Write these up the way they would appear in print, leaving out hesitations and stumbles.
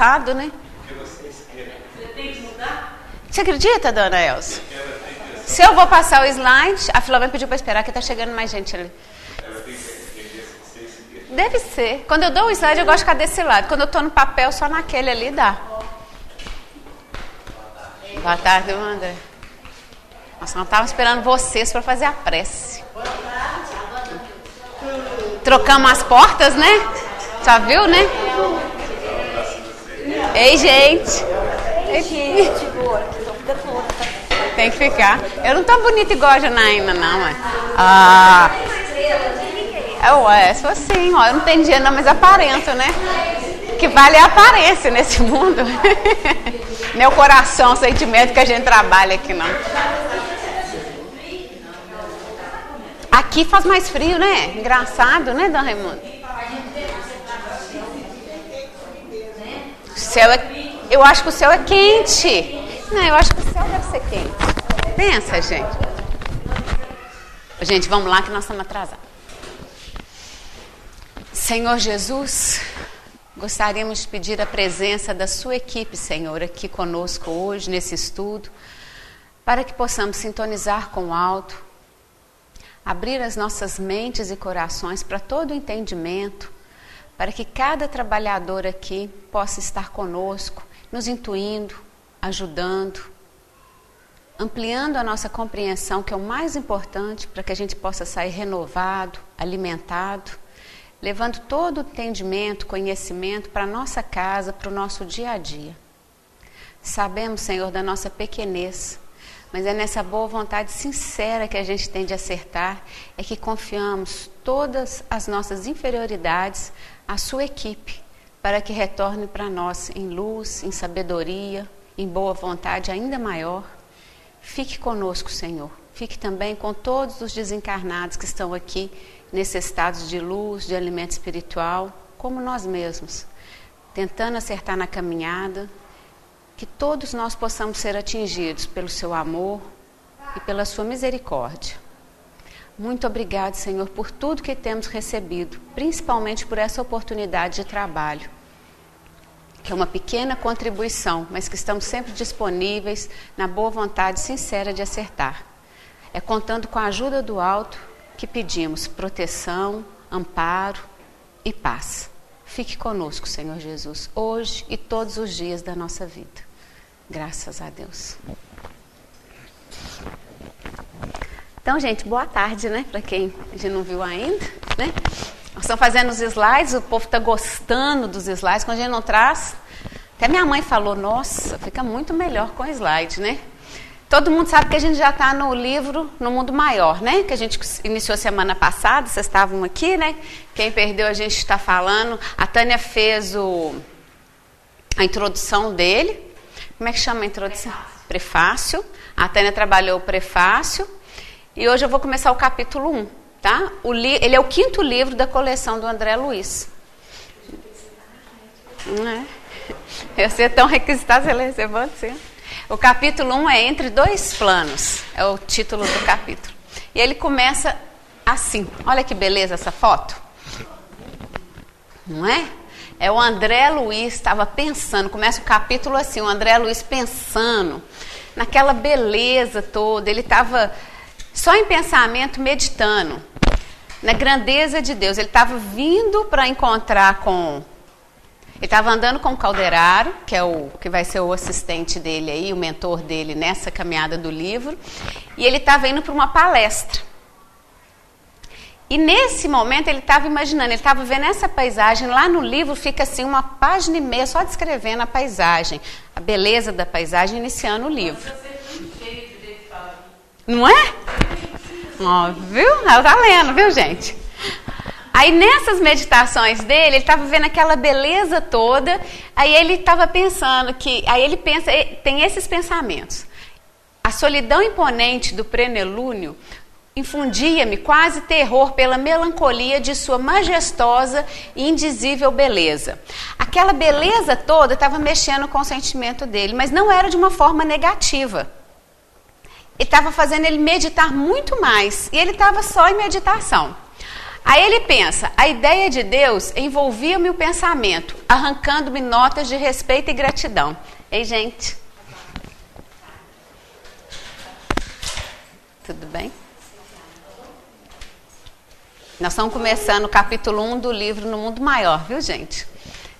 engraçado, né? Você tem que mudar? Você acredita, dona Elza? Se eu vou passar o slide, a Filomena pediu para esperar, que está chegando mais gente ali. Deve ser. Quando eu dou o slide, eu gosto de ficar desse lado. Quando eu estou no papel, só naquele ali dá. Boa tarde, André. Nossa, nós estávamos esperando vocês para fazer a prece. Trocamos as portas, né? Já viu, né? Ei, gente. Tem que ficar. Eu não tô bonita igual a Janaína, não, ué. Ah. Ué, sou assim, ó. Eu não tenho dinheiro, não, mas aparento, né? O que vale é a aparência nesse mundo. Não é o coração, o sentimento que a gente trabalha aqui, não. Aqui faz mais frio, né? Engraçado, né, Dona Raimunda? O céu é... Eu acho que o céu é quente. Não, eu acho que o céu deve ser quente. Pensa, gente. Gente, vamos lá que nós estamos atrasados. Senhor Jesus, gostaríamos de pedir a presença da sua equipe, Senhor, aqui conosco hoje, nesse estudo, para que possamos sintonizar com o alto, abrir as nossas mentes e corações para todo o entendimento, para que cada trabalhador aqui possa estar conosco, nos intuindo, ajudando, ampliando a nossa compreensão, que é o mais importante para que a gente possa sair renovado, alimentado, levando todo o entendimento, conhecimento para a nossa casa, para o nosso dia a dia. Sabemos, Senhor, da nossa pequenez, mas é nessa boa vontade sincera que a gente tem de acertar, é que confiamos todas as nossas inferioridades à sua equipe, para que retorne para nós em luz, em sabedoria, em boa vontade ainda maior. Fique conosco, Senhor. Fique também com todos os desencarnados que estão aqui, necessitados de luz, de alimento espiritual, como nós mesmos, tentando acertar na caminhada, que todos nós possamos ser atingidos pelo seu amor e pela sua misericórdia. Muito obrigado, Senhor, por tudo que temos recebido, principalmente por essa oportunidade de trabalho, que é uma pequena contribuição, mas que estamos sempre disponíveis na boa vontade sincera de acertar. É contando com a ajuda do alto que pedimos proteção, amparo e paz. Fique conosco, Senhor Jesus, hoje e todos os dias da nossa vida. Graças a Deus. Então, gente, boa tarde, né? Para quem a gente não viu ainda, né? Nós estamos fazendo os slides, o povo está gostando dos slides. Quando a gente não traz, até minha mãe falou, nossa, fica muito melhor com slide, né? Todo mundo sabe que a gente já está no livro No Mundo Maior, né? Que a gente iniciou semana passada, vocês estavam aqui, né? Quem perdeu a gente está falando. A Tânia fez a introdução dele. Como é que chama a introdução? Prefácio. A Tânia trabalhou o prefácio. E hoje eu vou começar o capítulo 1, tá? Ele é o 5º livro da coleção do André Luiz. Não é? Eu sei tão requisitado, você recebeu assim. O capítulo 1 é Entre Dois Planos, é o título do capítulo. E ele começa assim, olha que beleza essa foto. Não é? É o André Luiz, estava pensando, começa o capítulo assim, o André Luiz pensando naquela beleza toda, ele estava só em pensamento, meditando na grandeza de Deus. Ele estava vindo para encontrar com... Ele estava andando com o Calderaro, que é o que vai ser o assistente dele aí, o mentor dele nessa caminhada do livro, e ele estava indo para uma palestra. E nesse momento ele estava imaginando, ele estava vendo essa paisagem, lá no livro fica assim uma página e meia só descrevendo a paisagem, a beleza da paisagem, iniciando o livro. Não é? Ó, viu? Ela tá lendo, viu, gente? Aí nessas meditações dele, ele estava vendo aquela beleza toda, aí ele estava pensando que, aí ele pensa, tem esses pensamentos. A solidão imponente do prenelúnio infundia-me quase terror pela melancolia de sua majestosa e indizível beleza. Aquela beleza toda estava mexendo com o sentimento dele, mas não era de uma forma negativa. Ele estava fazendo ele meditar muito mais, e ele estava só em meditação. Aí ele pensa, a ideia de Deus envolvia-me o pensamento, arrancando-me notas de respeito e gratidão. Ei, gente. Tudo bem? Nós estamos começando o capítulo 1 do livro No Mundo Maior, viu, gente?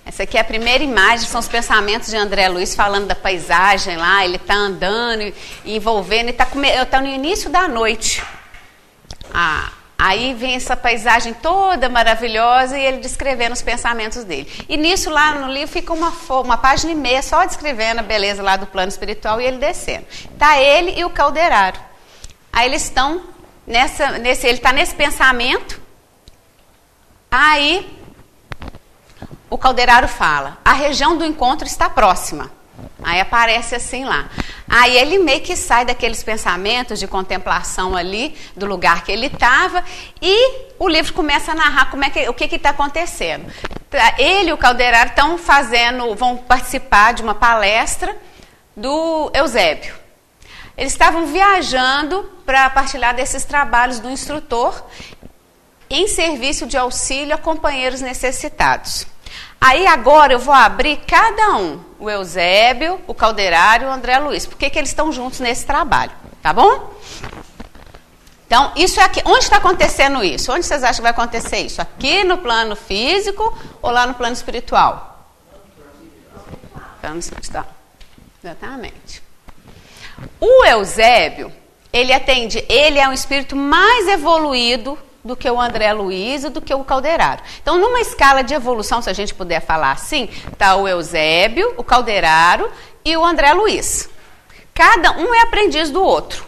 Essa aqui é a primeira imagem, são os pensamentos de André Luiz falando da paisagem lá, ele está andando e envolvendo, está no início da noite. Aí vem essa paisagem toda maravilhosa e ele descrevendo os pensamentos dele. E nisso lá no livro fica uma página e meia só descrevendo a beleza lá do plano espiritual e ele descendo. Está ele e o calderário. Aí eles estão ele está nesse pensamento, aí o calderário fala, a região do encontro está próxima. Aí aparece assim lá. Aí ele meio que sai daqueles pensamentos de contemplação ali, do lugar que ele estava, e o livro começa a narrar o que está acontecendo. Ele e o calderário vão participar de uma palestra do Eusébio. Eles estavam viajando para partilhar desses trabalhos do instrutor em serviço de auxílio a companheiros necessitados. Aí agora eu vou abrir cada um, o Eusébio, o calderário e o André Luiz. Por que eles estão juntos nesse trabalho, tá bom? Então, isso é aqui. Onde está acontecendo isso? Onde vocês acham que vai acontecer isso? Aqui no plano físico ou lá no plano espiritual? Plano espiritual. Exatamente. O Eusébio, ele é um espírito mais evoluído do que o André Luiz e do que o calderário. Então, numa escala de evolução, se a gente puder falar assim, está o Eusébio, o calderário e o André Luiz. Cada um é aprendiz do outro,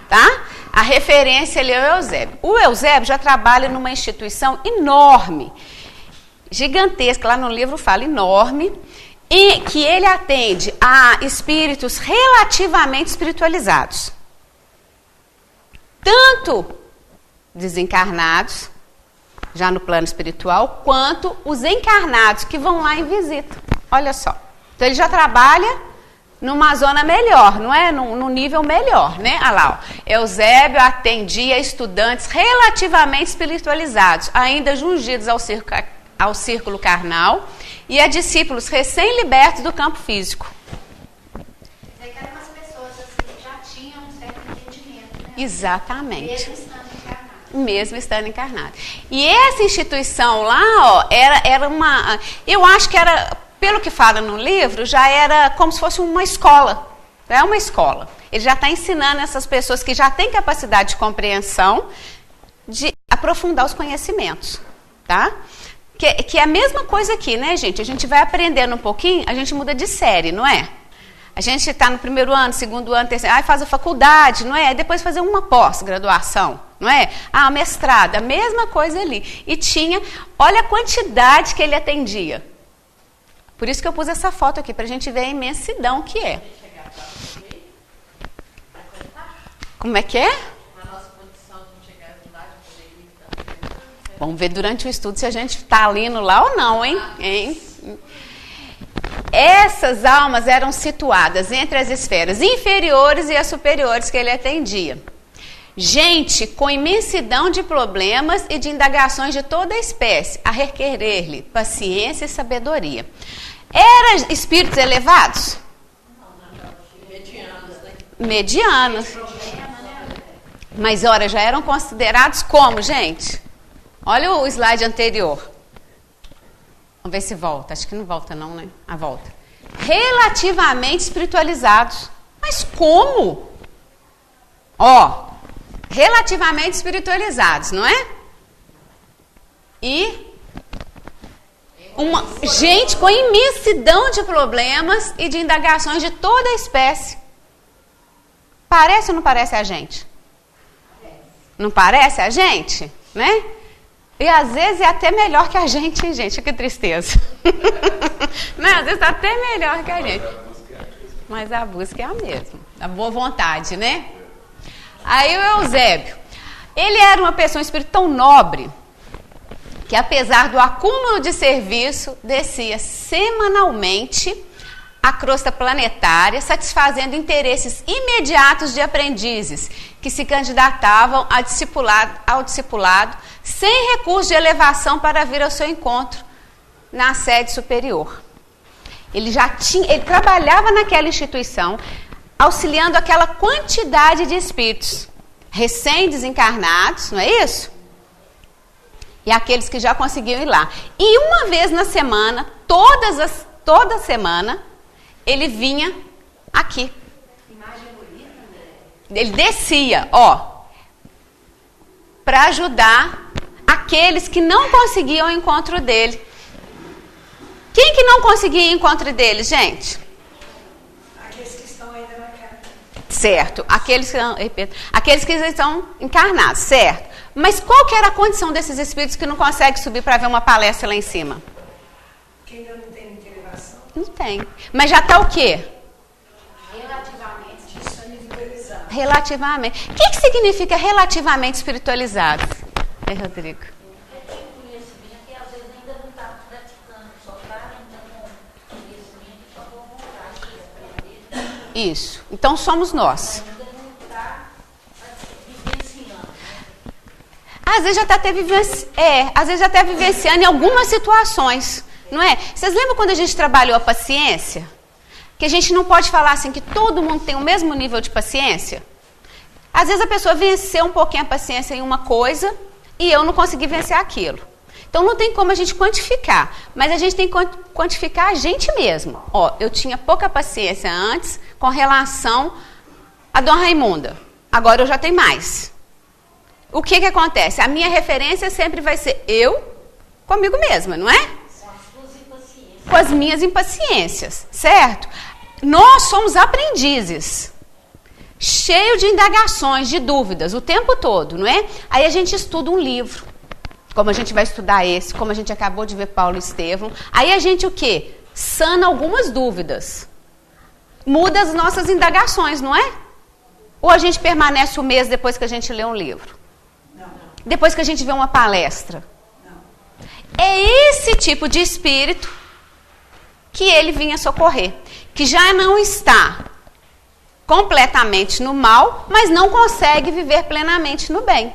tá? A referência ali é o Eusébio. O Eusébio já trabalha numa instituição enorme, gigantesca, lá no livro fala enorme, e que ele atende a espíritos relativamente espiritualizados. Tanto desencarnados, já no plano espiritual, quanto os encarnados que vão lá em visita. Olha só. Então ele já trabalha numa zona melhor, não é? Num nível melhor, né? Olha lá, ó. Eusébio atendia estudantes relativamente espiritualizados, ainda jungidos ao círculo carnal, e a discípulos recém-libertos do campo físico. Eram umas pessoas assim, que já tinham um certo entendimento, né? Exatamente. Mesmo estando encarnado. Mesmo estando encarnado. E essa instituição lá, ó, era uma... Eu acho que era, pelo que fala no livro, já era como se fosse uma escola. É uma escola. Ele já está ensinando essas pessoas que já têm capacidade de compreensão de aprofundar os conhecimentos, tá? Que é a mesma coisa aqui, né, gente? A gente vai aprendendo um pouquinho, a gente muda de série, não é? A gente está no primeiro ano, segundo ano, terceiro, faz a faculdade, não é? Aí depois fazer uma pós-graduação, não é? Mestrado, a mesma coisa ali. E olha a quantidade que ele atendia. Por isso que eu pus essa foto aqui, para a gente ver a imensidão que é. Como é que é? Vamos ver durante o estudo se a gente está indo lá ou não, hein? Essas almas eram situadas entre as esferas inferiores e as superiores que ele atendia. Gente com imensidão de problemas e de indagações de toda a espécie, a requerer-lhe paciência e sabedoria. Eram espíritos elevados? Medianos. Mas, ora, já eram considerados como, gente? Olha o slide anterior. Vamos ver se volta. Acho que não volta não, né? Volta. Relativamente espiritualizados. Mas como? Relativamente espiritualizados, não é? E gente com imensidão de problemas e de indagações de toda a espécie. Parece ou não parece a gente? Não parece a gente? Né? E às vezes é até melhor que a gente, hein, gente? Que tristeza. Não, às vezes está até melhor que a gente. Mas a busca é a mesma. A boa vontade, né? Aí o Eusébio. Ele era uma pessoa, um espírito tão nobre, que apesar do acúmulo de serviço, descia semanalmente a crosta planetária, satisfazendo interesses imediatos de aprendizes que se candidatavam ao discipulado sem recurso de elevação para vir ao seu encontro na sede superior. Ele trabalhava naquela instituição, auxiliando aquela quantidade de espíritos recém-desencarnados, não é isso? E aqueles que já conseguiam ir lá. E uma vez na semana, toda semana, ele vinha aqui. Ele descia, para ajudar aqueles que não conseguiam o encontro dele. Quem que não conseguia o encontro dele, gente? Aqueles que estão ainda na casa. Certo, aqueles que estão encarnados, certo. Mas qual que era a condição desses espíritos que não conseguem subir para ver uma palestra lá em cima? Que ainda não tem elevação. Não tem. Mas já está o quê? Relativamente espiritualizado. Relativamente. O que significa relativamente espiritualizado? Rodrigo. É tipo conhecimento que às vezes ainda não está praticando, só está ainda com conhecimento e só com vontade de aprender. Isso. Então somos nós. Ainda não está vivenciando. Às vezes já está vivenciando em algumas situações, não é? Vocês lembram quando a gente trabalhou a paciência? Que a gente não pode falar assim que todo mundo tem o mesmo nível de paciência? Às vezes a pessoa venceu um pouquinho a paciência em uma coisa e eu não consegui vencer aquilo. Então não tem como a gente quantificar, mas a gente tem que quantificar a gente mesmo. Eu tinha pouca paciência antes com relação a Dona Raimunda. Agora eu já tenho mais. O que acontece? A minha referência sempre vai ser eu comigo mesma, não é? Com as suas impaciências. Com as minhas impaciências, certo? Nós somos aprendizes, cheio de indagações, de dúvidas, o tempo todo, não é? Aí a gente estuda um livro, como a gente vai estudar esse, como a gente acabou de ver Paulo e Estevão. Aí a gente o quê? Sana algumas dúvidas, muda as nossas indagações, não é? Ou a gente permanece o mês depois que a gente lê um livro? Não. Depois que a gente vê uma palestra? Não. É esse tipo de espírito que ele vinha socorrer, que já não está completamente no mal, mas não consegue viver plenamente no bem,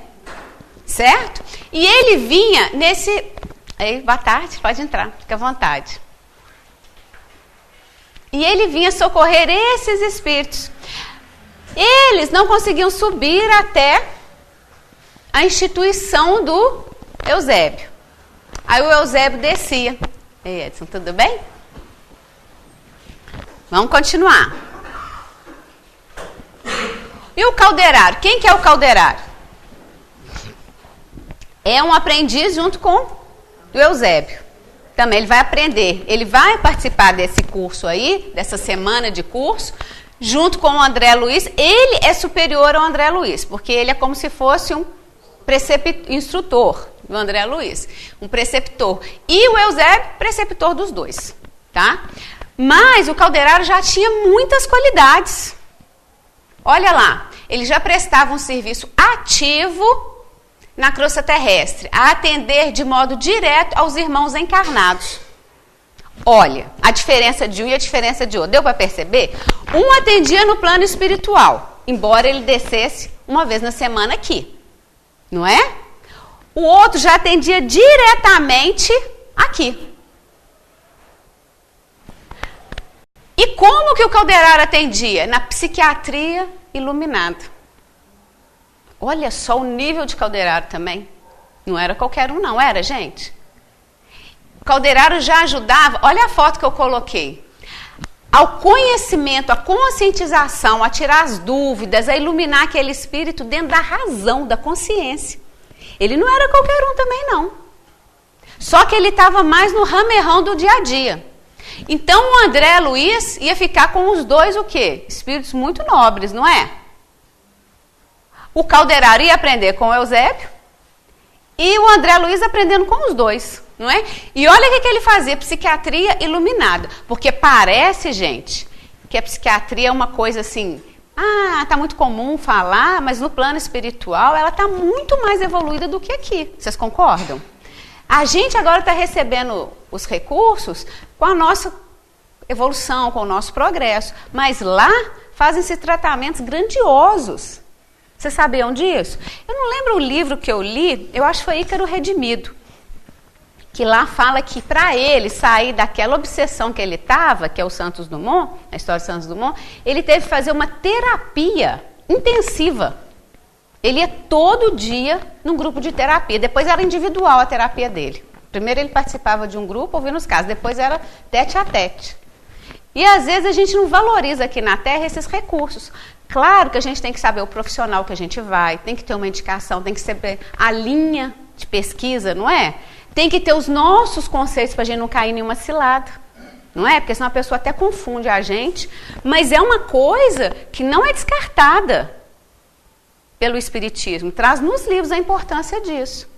certo? E ele vinha nesse... Ei, boa tarde, pode entrar, fica à vontade. E ele vinha socorrer esses espíritos. Eles não conseguiam subir até a instituição do Eusébio. Aí o Eusébio descia. Ei, Edson, tudo bem? Vamos continuar. E o calderário? Quem que é o calderário? É um aprendiz junto com o Eusébio. Também ele vai aprender. Ele vai participar desse curso aí, dessa semana de curso, junto com o André Luiz. Ele é superior ao André Luiz, porque ele é como se fosse um instrutor do André Luiz. Um preceptor. E o Eusébio, preceptor dos dois. Tá? Mas o calderário já tinha muitas qualidades. Olha lá, ele já prestava um serviço ativo na crosta terrestre, a atender de modo direto aos irmãos encarnados. Olha, a diferença de um e a diferença de outro. Deu para perceber? Um atendia no plano espiritual, embora ele descesse uma vez na semana aqui. Não é? O outro já atendia diretamente aqui. E como que o calderário atendia? Na psiquiatria iluminada. Olha só o nível de calderário também. Não era qualquer um não, era, gente? O calderário já ajudava, olha a foto que eu coloquei. Ao conhecimento, à conscientização, a tirar as dúvidas, a iluminar aquele espírito dentro da razão, da consciência. Ele não era qualquer um também não. Só que ele estava mais no ramerrão do dia a dia. Então o André Luiz ia ficar com os dois o quê? Espíritos muito nobres, não é? O calderário ia aprender com o Eusébio e o André Luiz aprendendo com os dois, não é? E olha o que ele fazia, psiquiatria iluminada. Porque parece, gente, que a psiquiatria é uma coisa assim, tá muito comum falar, mas no plano espiritual ela está muito mais evoluída do que aqui. Vocês concordam? A gente agora está recebendo os recursos com a nossa evolução, com o nosso progresso. Mas lá fazem-se tratamentos grandiosos. Vocês sabiam disso? Eu não lembro o livro que eu li, eu acho que foi Ícaro Redimido, que lá fala que para ele sair daquela obsessão que ele estava, que é o Santos Dumont, a história de Santos Dumont, ele teve que fazer uma terapia intensiva. Ele ia todo dia num grupo de terapia, depois era individual a terapia dele. Primeiro ele participava de um grupo ouvindo os casos, depois era tete a tete. E às vezes a gente não valoriza aqui na Terra esses recursos. Claro que a gente tem que saber o profissional que a gente vai, tem que ter uma indicação, tem que saber a linha de pesquisa, não é? Tem que ter os nossos conceitos para a gente não cair em nenhuma cilada, não é? Porque senão a pessoa até confunde a gente, mas é uma coisa que não é descartada pelo Espiritismo. Traz nos livros a importância disso.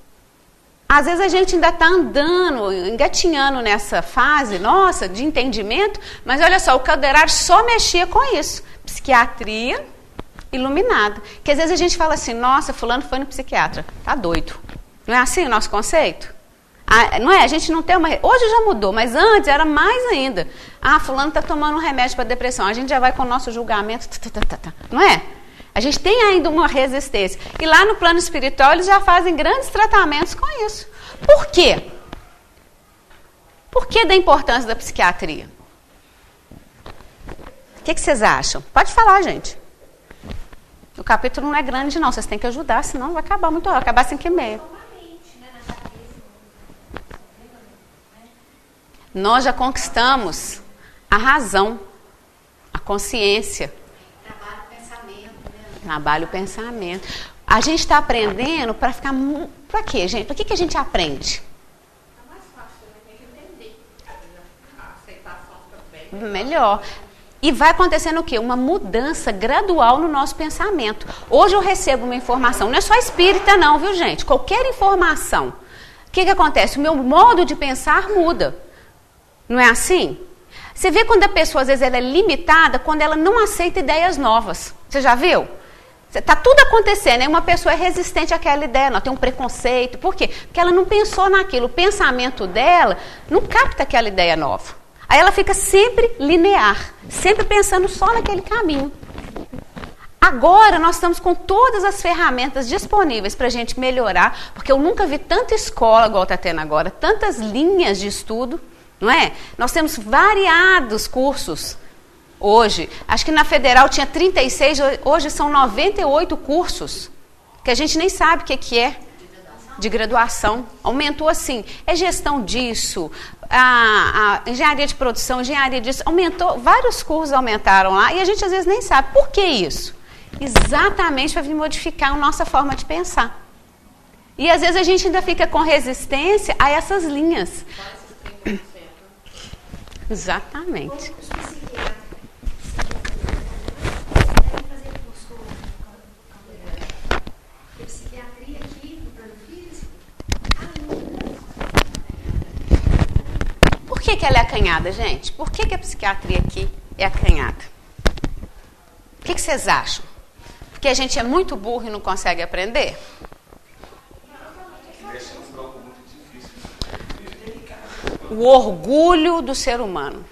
Às vezes a gente ainda está andando, engatinhando nessa fase, nossa, de entendimento, mas olha só, o Calderari só mexia com isso. Psiquiatria iluminada. Que às vezes a gente fala assim, nossa, fulano foi no psiquiatra. Tá doido. Não é assim o nosso conceito? Não é? A gente não tem uma... Hoje já mudou, mas antes era mais ainda. Ah, fulano está tomando um remédio para depressão. A gente já vai com o nosso julgamento. Não é? A gente tem ainda uma resistência. E lá no plano espiritual eles já fazem grandes tratamentos com isso. Por quê? Por que da importância da psiquiatria? O que vocês acham? Pode falar, gente. O capítulo não é grande, não. Vocês têm que ajudar, senão vai acabar muito. Vai acabar 5h30. Nós já conquistamos a razão, a consciência. Trabalho o pensamento. A gente está aprendendo para ficar... Para quê, gente? Para que a gente aprende? É mais fácil, né? Tem que entender. A aceitação também. Melhor. E vai acontecendo o quê? Uma mudança gradual no nosso pensamento. Hoje eu recebo uma informação, não é só espírita não, viu, gente? Qualquer informação. O que acontece? O meu modo de pensar muda. Não é assim? Você vê quando a pessoa, às vezes, ela é limitada, quando ela não aceita ideias novas. Você já viu? Está tudo acontecendo, aí uma pessoa é resistente àquela ideia, não, tem um preconceito. Por quê? Porque ela não pensou naquilo. O pensamento dela não capta aquela ideia nova. Aí ela fica sempre linear, sempre pensando só naquele caminho. Agora nós estamos com todas as ferramentas disponíveis para a gente melhorar, porque eu nunca vi tanta escola igual está tendo agora, tantas linhas de estudo, não é? Nós temos variados cursos. Hoje, acho que na Federal tinha 36, hoje são 98 cursos, que a gente nem sabe o que é, de graduação. Aumentou assim, é gestão disso, a engenharia de produção, engenharia disso, aumentou, vários cursos aumentaram lá, e a gente às vezes nem sabe. Por que isso? Exatamente para vir modificar a nossa forma de pensar. E às vezes a gente ainda fica com resistência a essas linhas. Exatamente. Por que ela é acanhada, gente? Por que a psiquiatria aqui é acanhada? O que vocês acham? Porque a gente é muito burro e não consegue aprender? O orgulho do ser humano.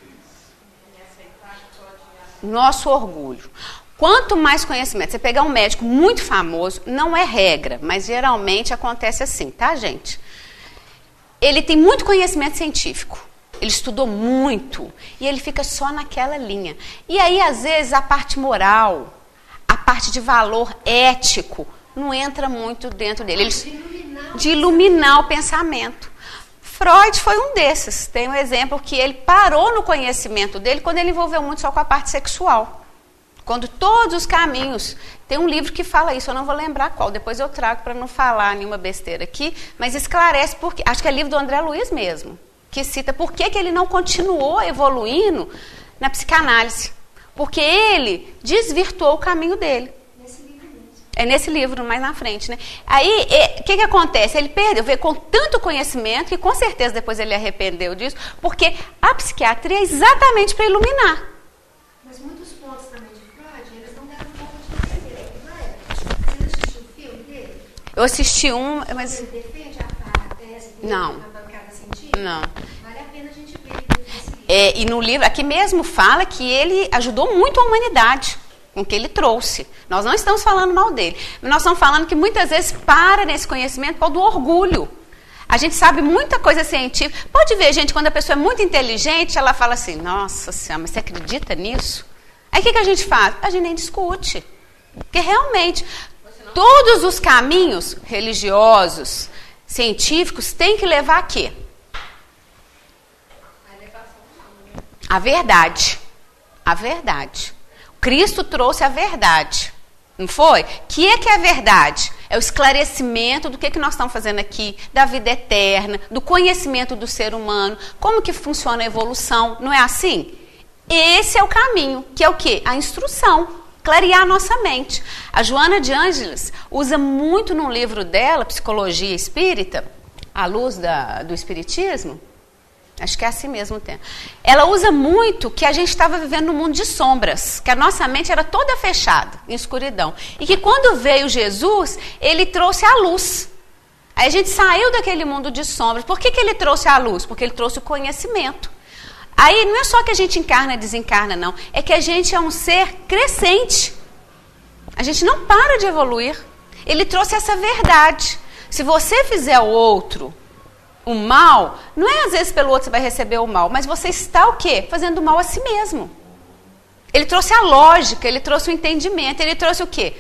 Nosso orgulho. Quanto mais conhecimento, você pegar um médico muito famoso, não é regra, mas geralmente acontece assim, tá, gente? Ele tem muito conhecimento científico. Ele estudou muito e ele fica só naquela linha. E aí, às vezes, a parte moral, a parte de valor ético, não entra muito dentro dele. De iluminar o pensamento. Freud foi um desses. Tem um exemplo que ele parou no conhecimento dele quando ele envolveu muito só com a parte sexual. Quando todos os caminhos... Tem um livro que fala isso, eu não vou lembrar qual, depois eu trago para não falar nenhuma besteira aqui, mas esclarece porque... Acho que é livro do André Luiz mesmo, que cita por que ele não continuou evoluindo na psicanálise. Porque ele desvirtuou o caminho dele. Nesse livro mesmo. É nesse livro, mais na frente, né? Aí, o que acontece? Ele perdeu, veio com tanto conhecimento, e com certeza depois ele arrependeu disso, porque a psiquiatria é exatamente para iluminar. Mas muitos pontos também de Freud, eles não deram conta de entender, não é? Você assistiu o filme dele? Eu assisti um, mas... Ele defende a tese dele Não. na bancada científica? Não. Vale a pena a gente ver esse livro. E no livro, aqui mesmo fala que ele ajudou muito a humanidade com o que ele trouxe. Nós não estamos falando mal dele. Nós estamos falando que muitas vezes para nesse conhecimento por causa do orgulho. A gente sabe muita coisa científica. Pode ver, gente, quando a pessoa é muito inteligente, ela fala assim, nossa senhora, mas você acredita nisso? Aí o que a gente faz? A gente nem discute. Porque realmente, todos os caminhos religiosos, científicos, têm que levar a quê? A verdade. A verdade. Cristo trouxe a verdade. Não foi? Que é a verdade? É o esclarecimento do que nós estamos fazendo aqui, da vida eterna, do conhecimento do ser humano, como que funciona a evolução. Não é assim? Esse é o caminho, que é o quê? A instrução. Clarear a nossa mente. A Joana de Ângeles usa muito no livro dela, Psicologia Espírita, à luz do Espiritismo. Acho que é assim mesmo o tema. Ela usa muito que a gente estava vivendo num mundo de sombras, que a nossa mente era toda fechada, em escuridão. E que quando veio Jesus, ele trouxe a luz. Aí a gente saiu daquele mundo de sombras. Por que ele trouxe a luz? Porque ele trouxe o conhecimento. Aí não é só que a gente encarna e desencarna, não. É que a gente é um ser crescente. A gente não para de evoluir. Ele trouxe essa verdade. Se você fizer o outro o mal, não é às vezes pelo outro você vai receber o mal, mas você está o quê? Fazendo mal a si mesmo. Ele trouxe a lógica, ele trouxe o entendimento, ele trouxe o quê?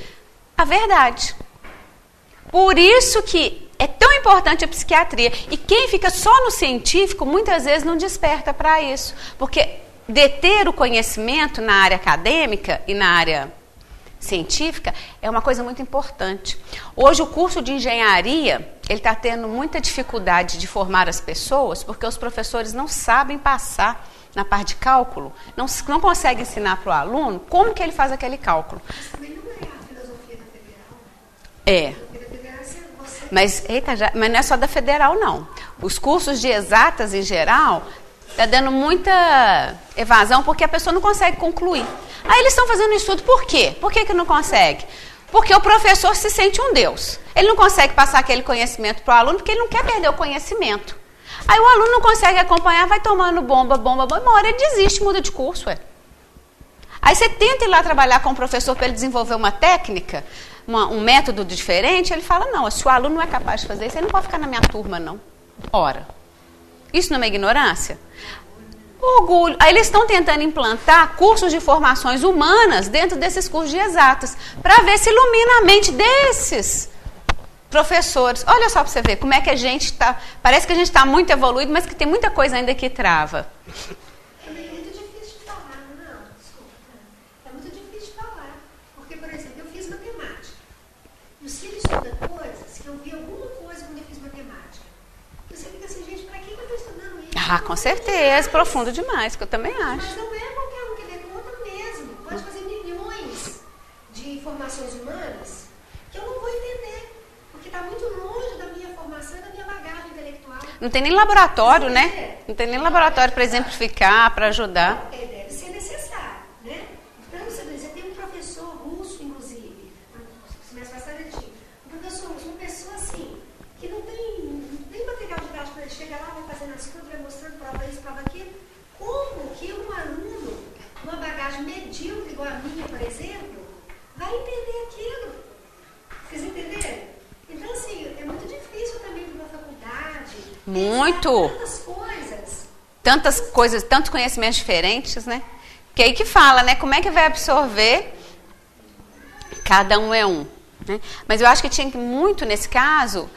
A verdade. Por isso que é tão importante a psiquiatria. E quem fica só no científico, muitas vezes não desperta para isso. Porque deter o conhecimento na área acadêmica e na área científica é uma coisa muito importante. Hoje o curso de engenharia, ele está tendo muita dificuldade de formar as pessoas, porque os professores não sabem passar na parte de cálculo, não conseguem ensinar para o aluno como que ele faz aquele cálculo. Mas também não é a filosofia da federal. É. A filosofia da federal é você... Mas não é só da federal, não. Os cursos de exatas, em geral, está dando muita evasão, porque a pessoa não consegue concluir. Aí eles estão fazendo estudo por quê? Por que não consegue? Porque o professor se sente um Deus. Ele não consegue passar aquele conhecimento para o aluno, porque ele não quer perder o conhecimento. Aí o aluno não consegue acompanhar, vai tomando bomba, uma hora ele desiste, muda de curso. Aí você tenta ir lá trabalhar com o professor para ele desenvolver uma técnica, um método diferente, ele fala, não, se o aluno não é capaz de fazer isso, ele não pode ficar na minha turma, não. Ora, isso não é uma ignorância? Orgulho. Aí eles estão tentando implantar cursos de formações humanas dentro desses cursos de exatas, para ver se ilumina a mente desses professores. Olha só para você ver como é que a gente está. Parece que a gente está muito evoluído, mas que tem muita coisa ainda que trava. É muito difícil de falar, não, desculpa. É muito difícil de falar. Porque, por exemplo, eu fiz matemática. E os filhos estudam coisas que eu vi alguma coisa quando eu fiz matemática. E você fica assim, gente, para que eu estou estudando isso? Ah, com certeza, profundo demais, que eu também acho. Mas não é qualquer um que vê com outra mesmo. Pode fazer milhões de informações humanas que eu não vou entender. Porque está muito longe da minha formação e da minha bagagem intelectual. Não tem nem laboratório, né? Não tem nem laboratório para exemplificar, para ajudar. Deve ser necessário, né? Então, você tem um professor russo, inclusive, semestre passado ele tinha, um professor russo, uma pessoa assim, que não tem material didático para ele chegar lá, vai fazendo as contas, vai mostrando, prova isso, prova aquilo. Como que um aluno, uma bagagem medíocre igual a minha, por exemplo, vai entender aquilo? Vocês entenderam? Então, assim, é muito difícil também para uma faculdade. Muito. Tantas coisas. Tantos conhecimentos diferentes, né? Que aí que fala, né? Como é que vai absorver? Cada um é um. Né? Mas eu acho que tinha que muito, nesse caso,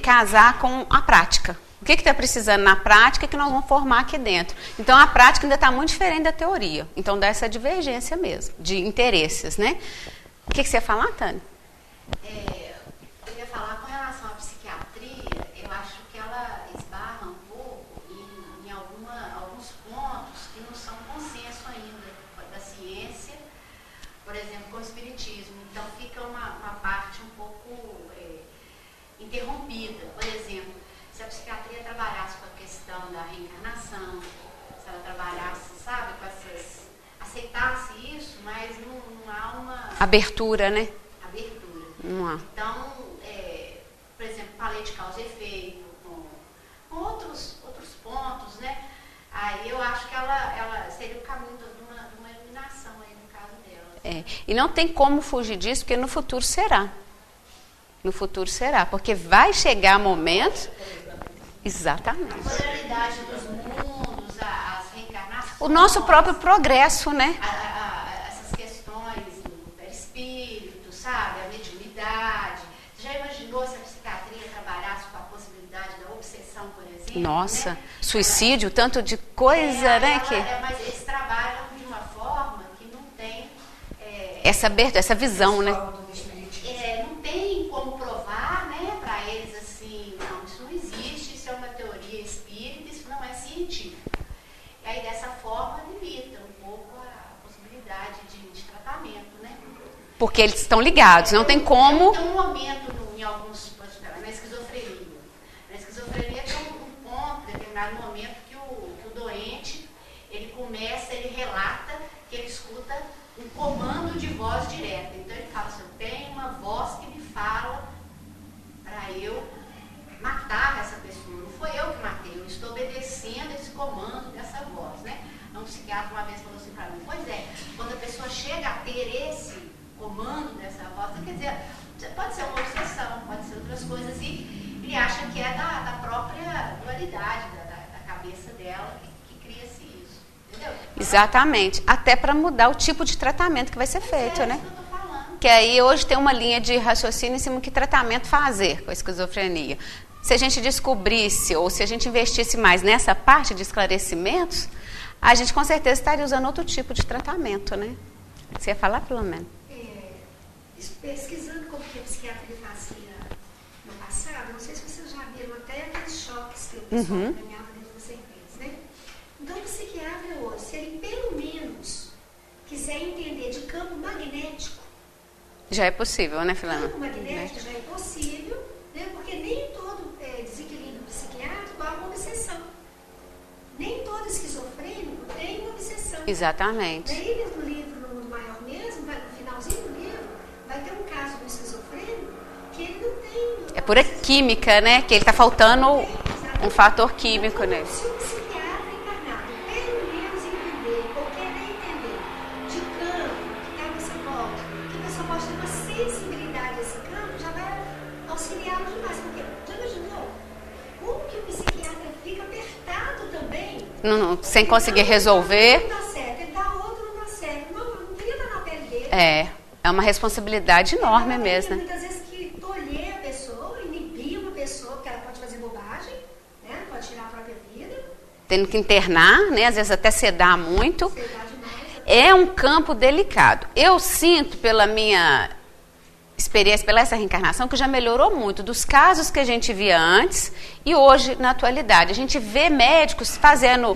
casar com a prática. O que está precisando na prática que nós vamos formar aqui dentro. Então, a prática ainda está muito diferente da teoria. Então, dá essa divergência mesmo, de interesses, né? O que você ia falar, Tânia? Eu ia falar com relação à psiquiatria, eu acho que ela esbarra um pouco em alguns pontos que não são consenso ainda da ciência, por exemplo, com o espiritismo. Então fica uma parte um pouco interrompida. Por exemplo, se a psiquiatria trabalhasse com a questão da reencarnação, se ela trabalhasse, sabe, com aceitasse isso, mas não há uma Abertura, né? abertura. Não há. Então, por exemplo, falei de causa e efeito, com outros pontos, né? Aí eu acho que ela seria o caminho de uma eliminação aí no caso dela. E não tem como fugir disso, porque no futuro será. No futuro será, porque vai chegar momentos... Exatamente. A pluralidade dos mundos, as reencarnações... O nosso próprio progresso, né? Essas questões do perispírito, sabe? A mediunidade. Você já imaginou se a psiquiatria trabalhasse com a possibilidade da obsessão, por exemplo? Nossa, né? Suicídio, tanto de coisa, né? Mas eles trabalham de uma forma que não tem... Essa visão, né? Não tem como provar, né, para eles assim, não, isso não existe, isso é uma teoria espírita, isso não é científico. E aí dessa forma limita um pouco a possibilidade de tratamento, né? Porque eles estão ligados, não tem como... Tem um momento em alguns, na esquizofrenia. Na esquizofrenia tem um ponto, determinado momento que o doente, ele relata que ele escuta um comando de voz direta. Então ele fala assim, tem uma voz que me fala para eu matar essa pessoa. Não foi eu que matei, eu estou obedecendo esse comando dessa voz, né? Um psiquiatra uma vez falou assim para mim, pois é, quando a pessoa chega a ter esse comando dessa voz, quer dizer, pode ser uma obsessão, pode ser outras coisas, e ele acha que é da própria dualidade da cabeça dela que cria-se isso, entendeu? Exatamente, até para mudar o tipo de tratamento que vai ser feito, né? Isso que eu tô falando. Que aí hoje tem uma linha de raciocínio em cima de que tratamento fazer com a esquizofrenia. Se a gente descobrisse ou se a gente investisse mais nessa parte de esclarecimentos, a gente com certeza estaria usando outro tipo de tratamento, né? Você ia falar, pelo menos? Pesquisando como que a psiquiatria fazia no passado, não sei se vocês já viram até aqueles choques que o pessoal ganhava dentro das sentenças, né? Então, o psiquiatra hoje, se ele pelo menos quiser entender de campo magnético, já é possível, né, Filana? campo magnético já é possível, né? Porque nem todo desequilíbrio psiquiátrico há uma obsessão. Nem todo esquizofrênico tem uma obsessão. Exatamente. Daí, no livro, no Maior mesmo, no finalzinho do livro, vai ter um caso do esquizofrênico que ele não tem... É pura química, né? Que ele está faltando um fator químico, né? Se o psiquiatra encarnado pelo menos entender, ou querer entender, de campo que está nessa volta, que a pessoa pode ter uma sensibilidade a esse campo, já vai auxiliá-lo demais. Porque, já imaginou? Como que o psiquiatra fica apertado também? Não, sem conseguir resolver. Não dá certo, ele dá outro, não dá certo. Não queria estar na pele dele. É uma responsabilidade enorme mesmo, né? Muitas vezes que tolher a pessoa, inibir uma pessoa, porque ela pode fazer bobagem, né? Pode tirar a própria vida. Tendo que internar, né? Às vezes até sedar muito. Sedar demais. É um campo delicado. Eu sinto pela minha experiência, pela essa reencarnação, que já melhorou muito dos casos que a gente via antes e hoje na atualidade. A gente vê médicos fazendo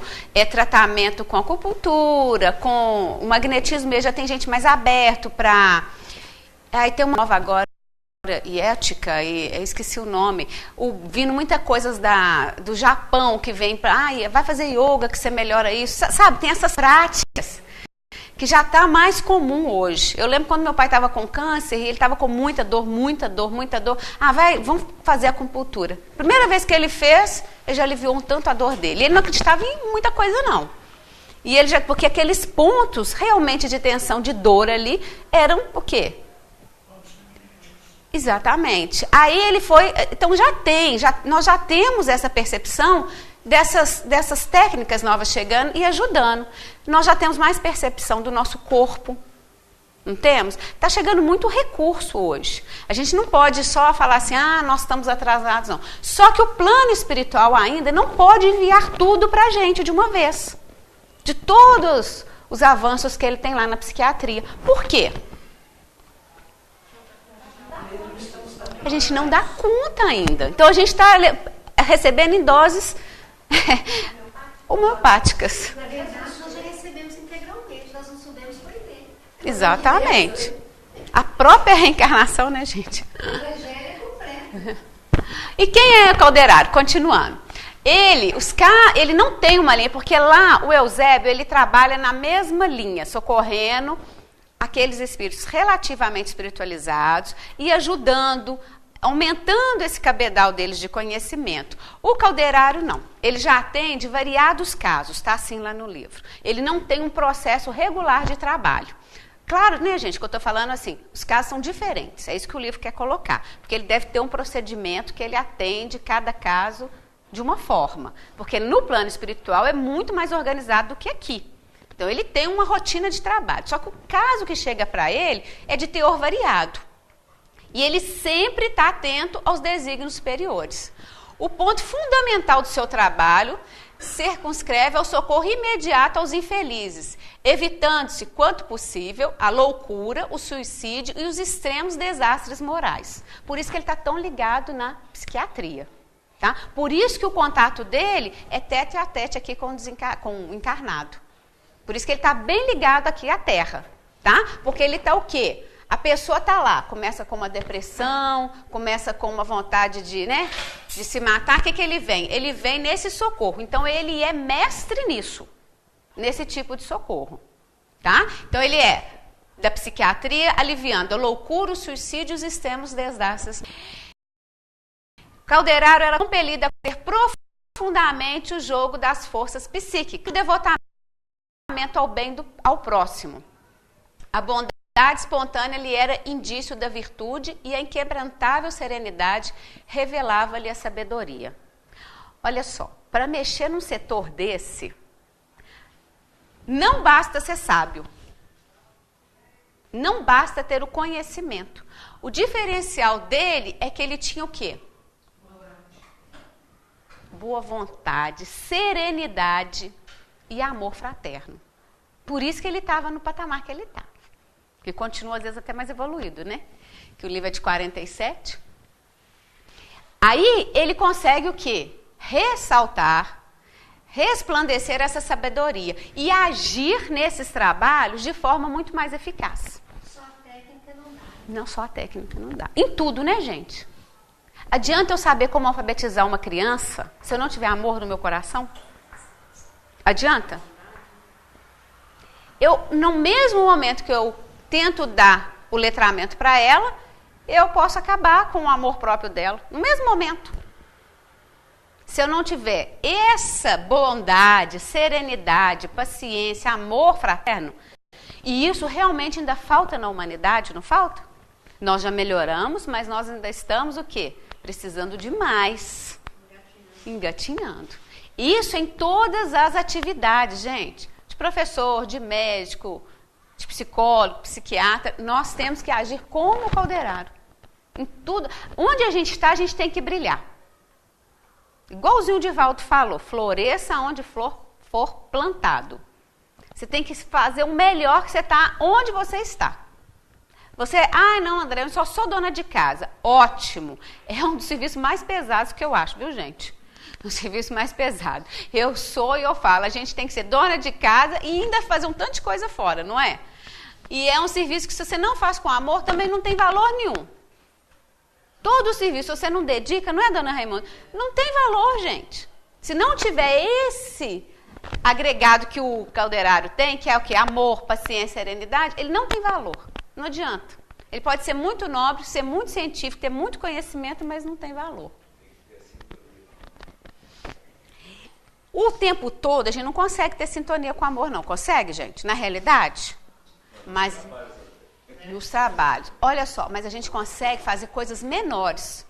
tratamento com acupuntura, com o magnetismo mesmo, já tem gente mais aberto para... Aí tem uma nova agora, e ética, e eu esqueci o nome, vindo muitas coisas do Japão que vem para... vai fazer yoga que você melhora isso, sabe? Tem essas práticas que já está mais comum hoje. Eu lembro quando meu pai estava com câncer e ele estava com muita dor. Vamos fazer acupuntura. Primeira vez que ele fez, ele já aliviou um tanto a dor dele. Ele não acreditava em muita coisa, não. E ele porque aqueles pontos realmente de tensão, de dor ali, eram o quê? Exatamente. Aí ele foi... Então nós já temos essa percepção dessas técnicas novas chegando e ajudando. Nós já temos mais percepção do nosso corpo, não temos? Está chegando muito recurso hoje. A gente não pode só falar assim, nós estamos atrasados, não. Só que o plano espiritual ainda não pode enviar tudo para a gente de uma vez. De todos os avanços que ele tem lá na psiquiatria. Por quê? A gente não dá conta ainda. Então a gente está recebendo em doses homeopáticas. Na verdade, nós já recebemos integralmente, nós não soubemos foi ler. Exatamente. A própria reencarnação, né, gente? O evangelho é completo. E quem é Calderaro? Continuando. Ele não tem uma linha, porque lá o Eusébio, ele trabalha na mesma linha, socorrendo aqueles espíritos relativamente espiritualizados e ajudando aumentando esse cabedal deles de conhecimento. O calderário não. Ele já atende variados casos, está assim lá no livro. Ele não tem um processo regular de trabalho. Claro, né, gente, que eu estou falando assim, os casos são diferentes, é isso que o livro quer colocar, porque ele deve ter um procedimento que ele atende cada caso de uma forma, porque no plano espiritual é muito mais organizado do que aqui. Então, ele tem uma rotina de trabalho, só que o caso que chega para ele é de teor variado. E ele sempre está atento aos desígnios superiores. O ponto fundamental do seu trabalho circunscreve ao socorro imediato aos infelizes, evitando-se, quanto possível, a loucura, o suicídio e os extremos desastres morais. Por isso que ele está tão ligado na psiquiatria. Tá? Por isso que o contato dele é tete a tete aqui com o encarnado. Por isso que ele está bem ligado aqui à Terra. Tá? Porque ele está o quê? A pessoa está lá, começa com uma depressão, começa com uma vontade de se matar. O que ele vem? Ele vem nesse socorro. Então, ele é mestre nisso, nesse tipo de socorro. Tá? Então, ele é da psiquiatria, aliviando a loucura, o suicídio e os extremos desastres. Calderário era compelido a conhecer profundamente o jogo das forças psíquicas, o devotamento ao bem ao próximo. A bondade espontânea lhe era indício da virtude e a inquebrantável serenidade revelava-lhe a sabedoria. Olha só, para mexer num setor desse, não basta ser sábio. Não basta ter o conhecimento. O diferencial dele é que ele tinha o quê? Boa vontade, serenidade e amor fraterno. Por isso que ele estava no patamar que ele estava. Que continua, às vezes, até mais evoluído, né? Que o livro é de 47. Aí, ele consegue o quê? Ressaltar, resplandecer essa sabedoria e agir nesses trabalhos de forma muito mais eficaz. Só a técnica não dá. Não, só a técnica não dá. Em tudo, né, gente? Adianta eu saber como alfabetizar uma criança se eu não tiver amor no meu coração? Adianta? No mesmo momento que eu tento dar o letramento para ela, eu posso acabar com o amor próprio dela. No mesmo momento. Se eu não tiver essa bondade, serenidade, paciência, amor fraterno, e isso realmente ainda falta na humanidade, não falta? Nós já melhoramos, mas nós ainda estamos o quê? Precisando de mais. Engatinhando. Isso em todas as atividades, gente. De professor, de médico, de psicólogo, psiquiatra, nós temos que agir como o calderário. Em tudo. Onde a gente está, a gente tem que brilhar. Igualzinho o Divaldo falou, floresça onde for plantado. Você tem que fazer o melhor que você está onde você está. Você, não, André, eu só sou dona de casa. Ótimo. É um dos serviços mais pesados que eu acho, viu, gente? Um serviço mais pesado. Eu sou e eu falo. A gente tem que ser dona de casa e ainda fazer um tanto de coisa fora, não é? E é um serviço que, se você não faz com amor, também não tem valor nenhum. Todo o serviço, se você não dedica, não é, dona Raimunda? Não tem valor, gente. Se não tiver esse agregado que o calderário tem, que é o quê? Amor, paciência, serenidade, ele não tem valor. Não adianta. Ele pode ser muito nobre, ser muito científico, ter muito conhecimento, mas não tem valor. O tempo todo a gente não consegue ter sintonia com o amor, não. Consegue, gente? Na realidade? Mas nos trabalhos. Olha só, mas a gente consegue fazer coisas menores,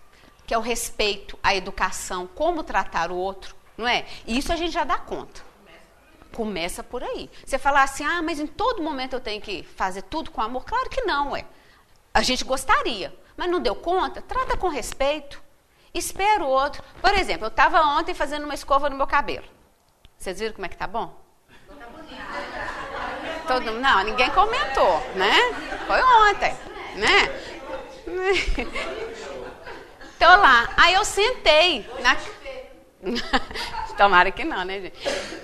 que é o respeito, a educação, como tratar o outro, não é? E isso a gente já dá conta. Começa por aí. Você falar assim, mas em todo momento eu tenho que fazer tudo com amor? Claro que não, A gente gostaria, mas não deu conta? Trata com respeito. Espera o outro. Por exemplo, eu estava ontem fazendo uma escova no meu cabelo. Vocês viram como é que tá bom? Tá bonito. Não, ninguém comentou, né? Foi ontem, né? Tô lá. Aí eu sentei Tomara que não, né, gente?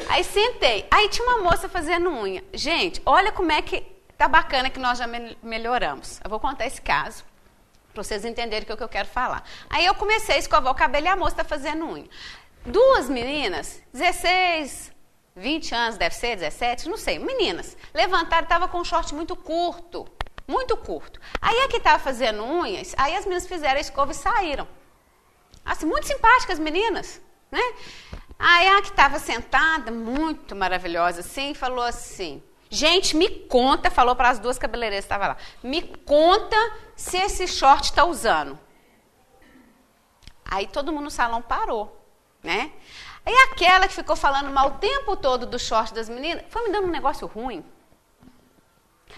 Aí sentei. Aí tinha uma moça fazendo unha. Gente, olha como é que tá bacana que nós já melhoramos. Eu vou contar esse caso, para vocês entenderem o que eu quero falar. Aí eu comecei a escovar o cabelo e a moça tá fazendo unha. Duas meninas, 16, 20 anos, deve ser, 17, não sei, meninas, levantaram, tava com um short muito curto, muito curto. Aí a que estava fazendo unhas, aí as meninas fizeram a escova e saíram. Assim, muito simpáticas meninas, né? Aí a que estava sentada, muito maravilhosa assim, falou assim, gente, me conta, falou para as duas cabeleireiras que estavam lá, me conta se esse short está usando. Aí todo mundo no salão parou, né? Aí aquela que ficou falando mal o tempo todo do short das meninas, foi me dando um negócio ruim.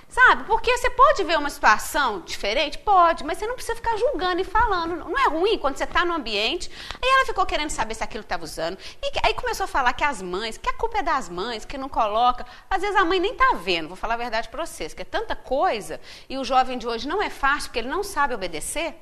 Sabe? Porque você pode ver uma situação diferente? Pode, mas você não precisa ficar julgando e falando. Não é ruim quando você está no ambiente. Aí ela ficou querendo saber se aquilo estava usando. E aí começou a falar que as mães, que a culpa é das mães, que não coloca. Às vezes a mãe nem está vendo, vou falar a verdade para vocês, que é tanta coisa e o jovem de hoje não é fácil porque ele não sabe obedecer.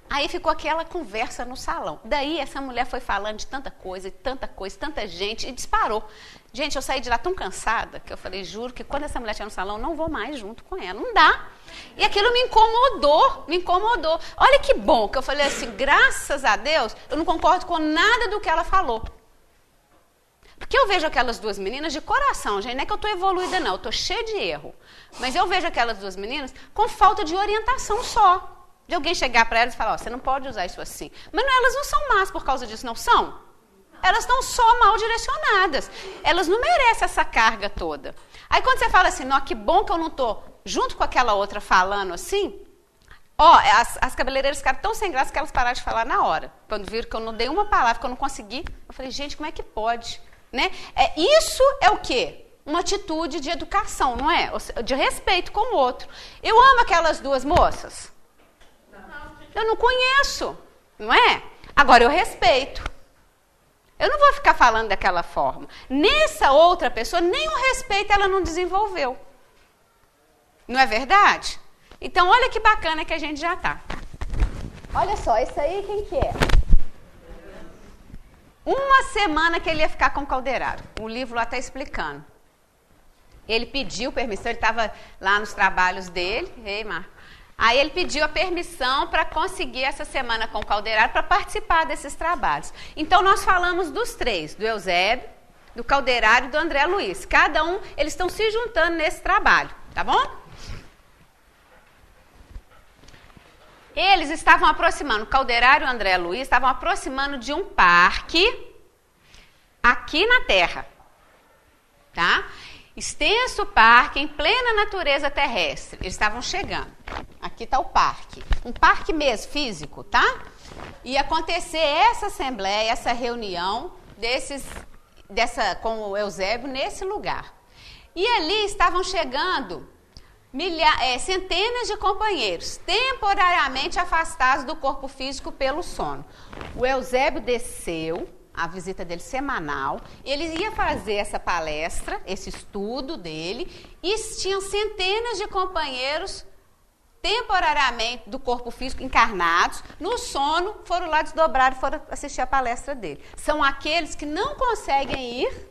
Aí ficou aquela conversa no salão. Daí essa mulher foi falando de tanta coisa, tanta gente, e disparou. Gente, eu saí de lá tão cansada, que eu falei, juro que quando essa mulher estiver no salão, não vou mais junto com ela. Não dá. E aquilo me incomodou. Olha que bom, que eu falei assim, graças a Deus, eu não concordo com nada do que ela falou. Porque eu vejo aquelas duas meninas de coração, gente, não é que eu estou evoluída não, eu estou cheia de erro. Mas eu vejo aquelas duas meninas com falta de orientação só. De alguém chegar para elas e falar, você não pode usar isso assim. Mas não, elas não são más por causa disso, não são? Elas estão só mal direcionadas. Elas não merecem essa carga toda. Aí quando você fala assim, não, que bom que eu não estou junto com aquela outra falando assim, as cabeleireiras ficaram tão sem graça que elas pararam de falar na hora. Quando viram que eu não dei uma palavra, que eu não consegui, eu falei, gente, como é que pode? Né? Isso é o quê? Uma atitude de educação, não é? De respeito com o outro. Eu amo aquelas duas moças. Eu não conheço, não é? Agora eu respeito. Eu não vou ficar falando daquela forma. Nessa outra pessoa, nem o respeito ela não desenvolveu. Não é verdade? Então, olha que bacana que a gente já está. Olha só, esse aí quem que é? Uma semana que ele ia ficar com o caldeirado. O livro lá está explicando. Ele pediu permissão, ele estava lá nos trabalhos dele. Ei, Marco. Aí ele pediu a permissão para conseguir essa semana com o caldeirado para participar desses trabalhos. Então nós falamos dos três, do Eusébio, do caldeirado e do André Luiz. Cada um, eles estão se juntando nesse trabalho, tá bom? Eles estavam aproximando, o caldeirado e o André Luiz estavam aproximando de um parque aqui na Terra, tá? Extenso parque em plena natureza terrestre. Eles estavam chegando. Aqui está o parque. Um parque mesmo, físico, tá? Ia acontecer essa assembleia, essa reunião com o Eusébio nesse lugar. E ali estavam chegando centenas de companheiros, temporariamente afastados do corpo físico pelo sono. O Eusébio desceu, a visita dele semanal, ele ia fazer essa palestra, esse estudo dele, e tinham centenas de companheiros temporariamente do corpo físico encarnados, no sono, foram lá desdobrar e foram assistir a palestra dele. São aqueles que não conseguem ir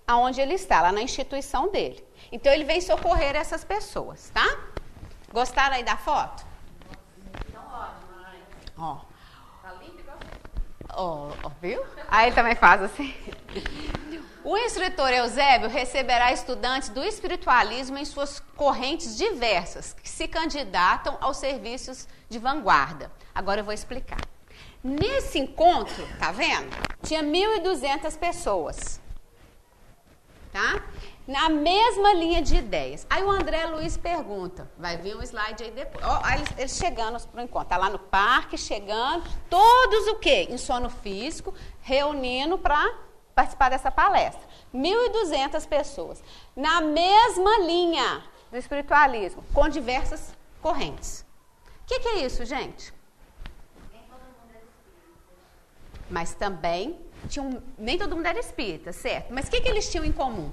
aonde ele está, lá na instituição dele. Então ele vem socorrer essas pessoas, tá? Gostaram aí da foto? Então, ótimo. Ó. Tá lindo igual. Viu? Aí ele também faz assim. O instrutor Eusébio receberá estudantes do espiritualismo em suas correntes diversas, que se candidatam aos serviços de vanguarda. Agora eu vou explicar. Nesse encontro, tá vendo? Tinha 1.200 pessoas. Tá? Na mesma linha de ideias. Aí o André Luiz pergunta, vai vir um slide aí depois. Aí eles chegando para o encontro, tá lá no parque, chegando, todos o quê? Em sono físico, reunindo para participar dessa palestra. 1.200 pessoas. Na mesma linha do espiritualismo, com diversas correntes. O que é isso, gente? Mas também, nem todo mundo era espírita, certo? Mas o que eles tinham em comum?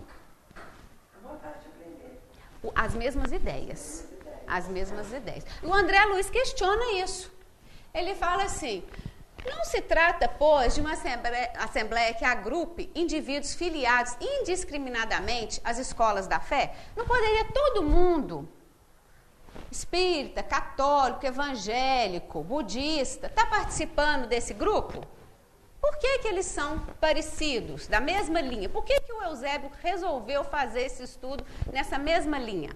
As mesmas ideias. As mesmas ideias. O André Luiz questiona isso. Ele fala assim, não se trata, pois, de uma assembleia que agrupe indivíduos filiados indiscriminadamente às escolas da fé? Não poderia todo mundo, espírita, católico, evangélico, budista, estar participando desse grupo? Por que eles são parecidos, da mesma linha? Por que o Eusébio resolveu fazer esse estudo nessa mesma linha?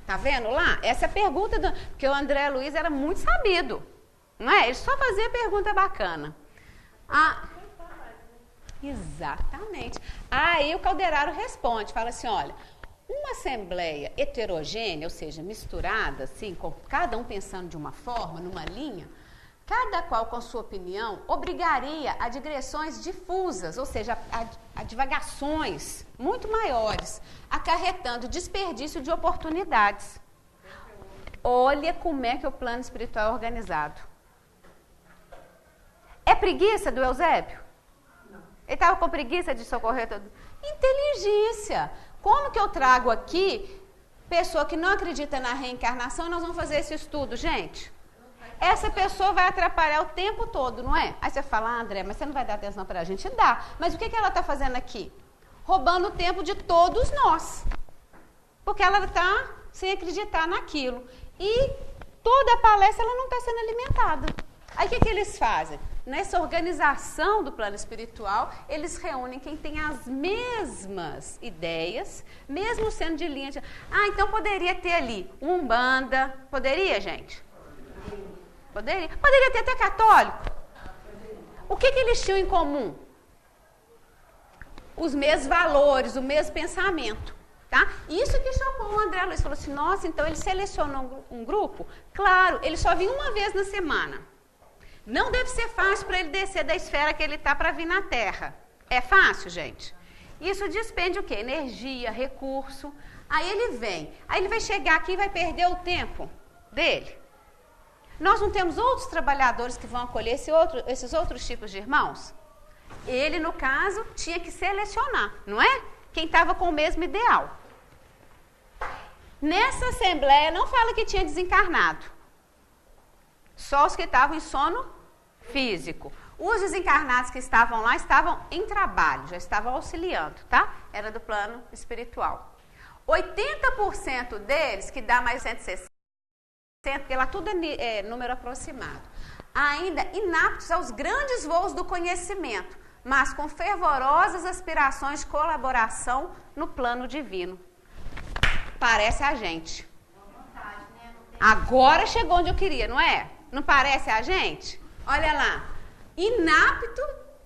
Tá vendo lá? Essa é a pergunta, porque o André Luiz era muito sabido, não é? Ele só fazia pergunta bacana. Exatamente. Aí o Calderaro responde, fala assim, olha, uma assembleia heterogênea, ou seja, misturada, assim, com cada um pensando de uma forma, numa linha, cada qual com sua opinião, obrigaria a digressões difusas, ou seja, a divagações muito maiores, acarretando desperdício de oportunidades. Olha como é que o plano espiritual é organizado. É preguiça do Eusébio? Ele estava com preguiça de socorrer todo. Inteligência. Como que eu trago aqui pessoa que não acredita na reencarnação e nós vamos fazer esse estudo, gente? Essa pessoa vai atrapalhar o tempo todo, não é? Aí você fala, André, mas você não vai dar atenção para a gente? Dá. Mas o que ela está fazendo aqui? Roubando o tempo de todos nós. Porque ela está sem acreditar naquilo. E toda a palestra ela não está sendo alimentada. Aí o que eles fazem? Nessa organização do plano espiritual, eles reúnem quem tem as mesmas ideias, mesmo sendo de linha de... então poderia ter ali Umbanda. Poderia, gente? Poderia? Poderia ter até católico. O que eles tinham em comum? Os mesmos valores, o mesmo pensamento. Tá? Isso que chocou o André Luiz. Falou assim, nossa, então ele selecionou um grupo? Claro, ele só vinha uma vez na semana. Não deve ser fácil para ele descer da esfera que ele está para vir na Terra. É fácil, gente? Isso despende o quê? Energia, recurso. Aí ele vem. Aí ele vai chegar aqui e vai perder o tempo dele. Nós não temos outros trabalhadores que vão acolher esses outros tipos de irmãos? Ele, no caso, tinha que selecionar, não é? Quem estava com o mesmo ideal. Nessa assembleia, não fala que tinha desencarnado. Só os que estavam em sono físico. Os desencarnados que estavam lá estavam em trabalho, já estavam auxiliando, tá? Era do plano espiritual. 80% deles, que dá mais 160, porque lá tudo é número aproximado, ainda inaptos aos grandes voos do conhecimento, mas com fervorosas aspirações de colaboração no plano divino. Parece a gente. Agora chegou onde eu queria, não é? Não parece a gente? Olha lá.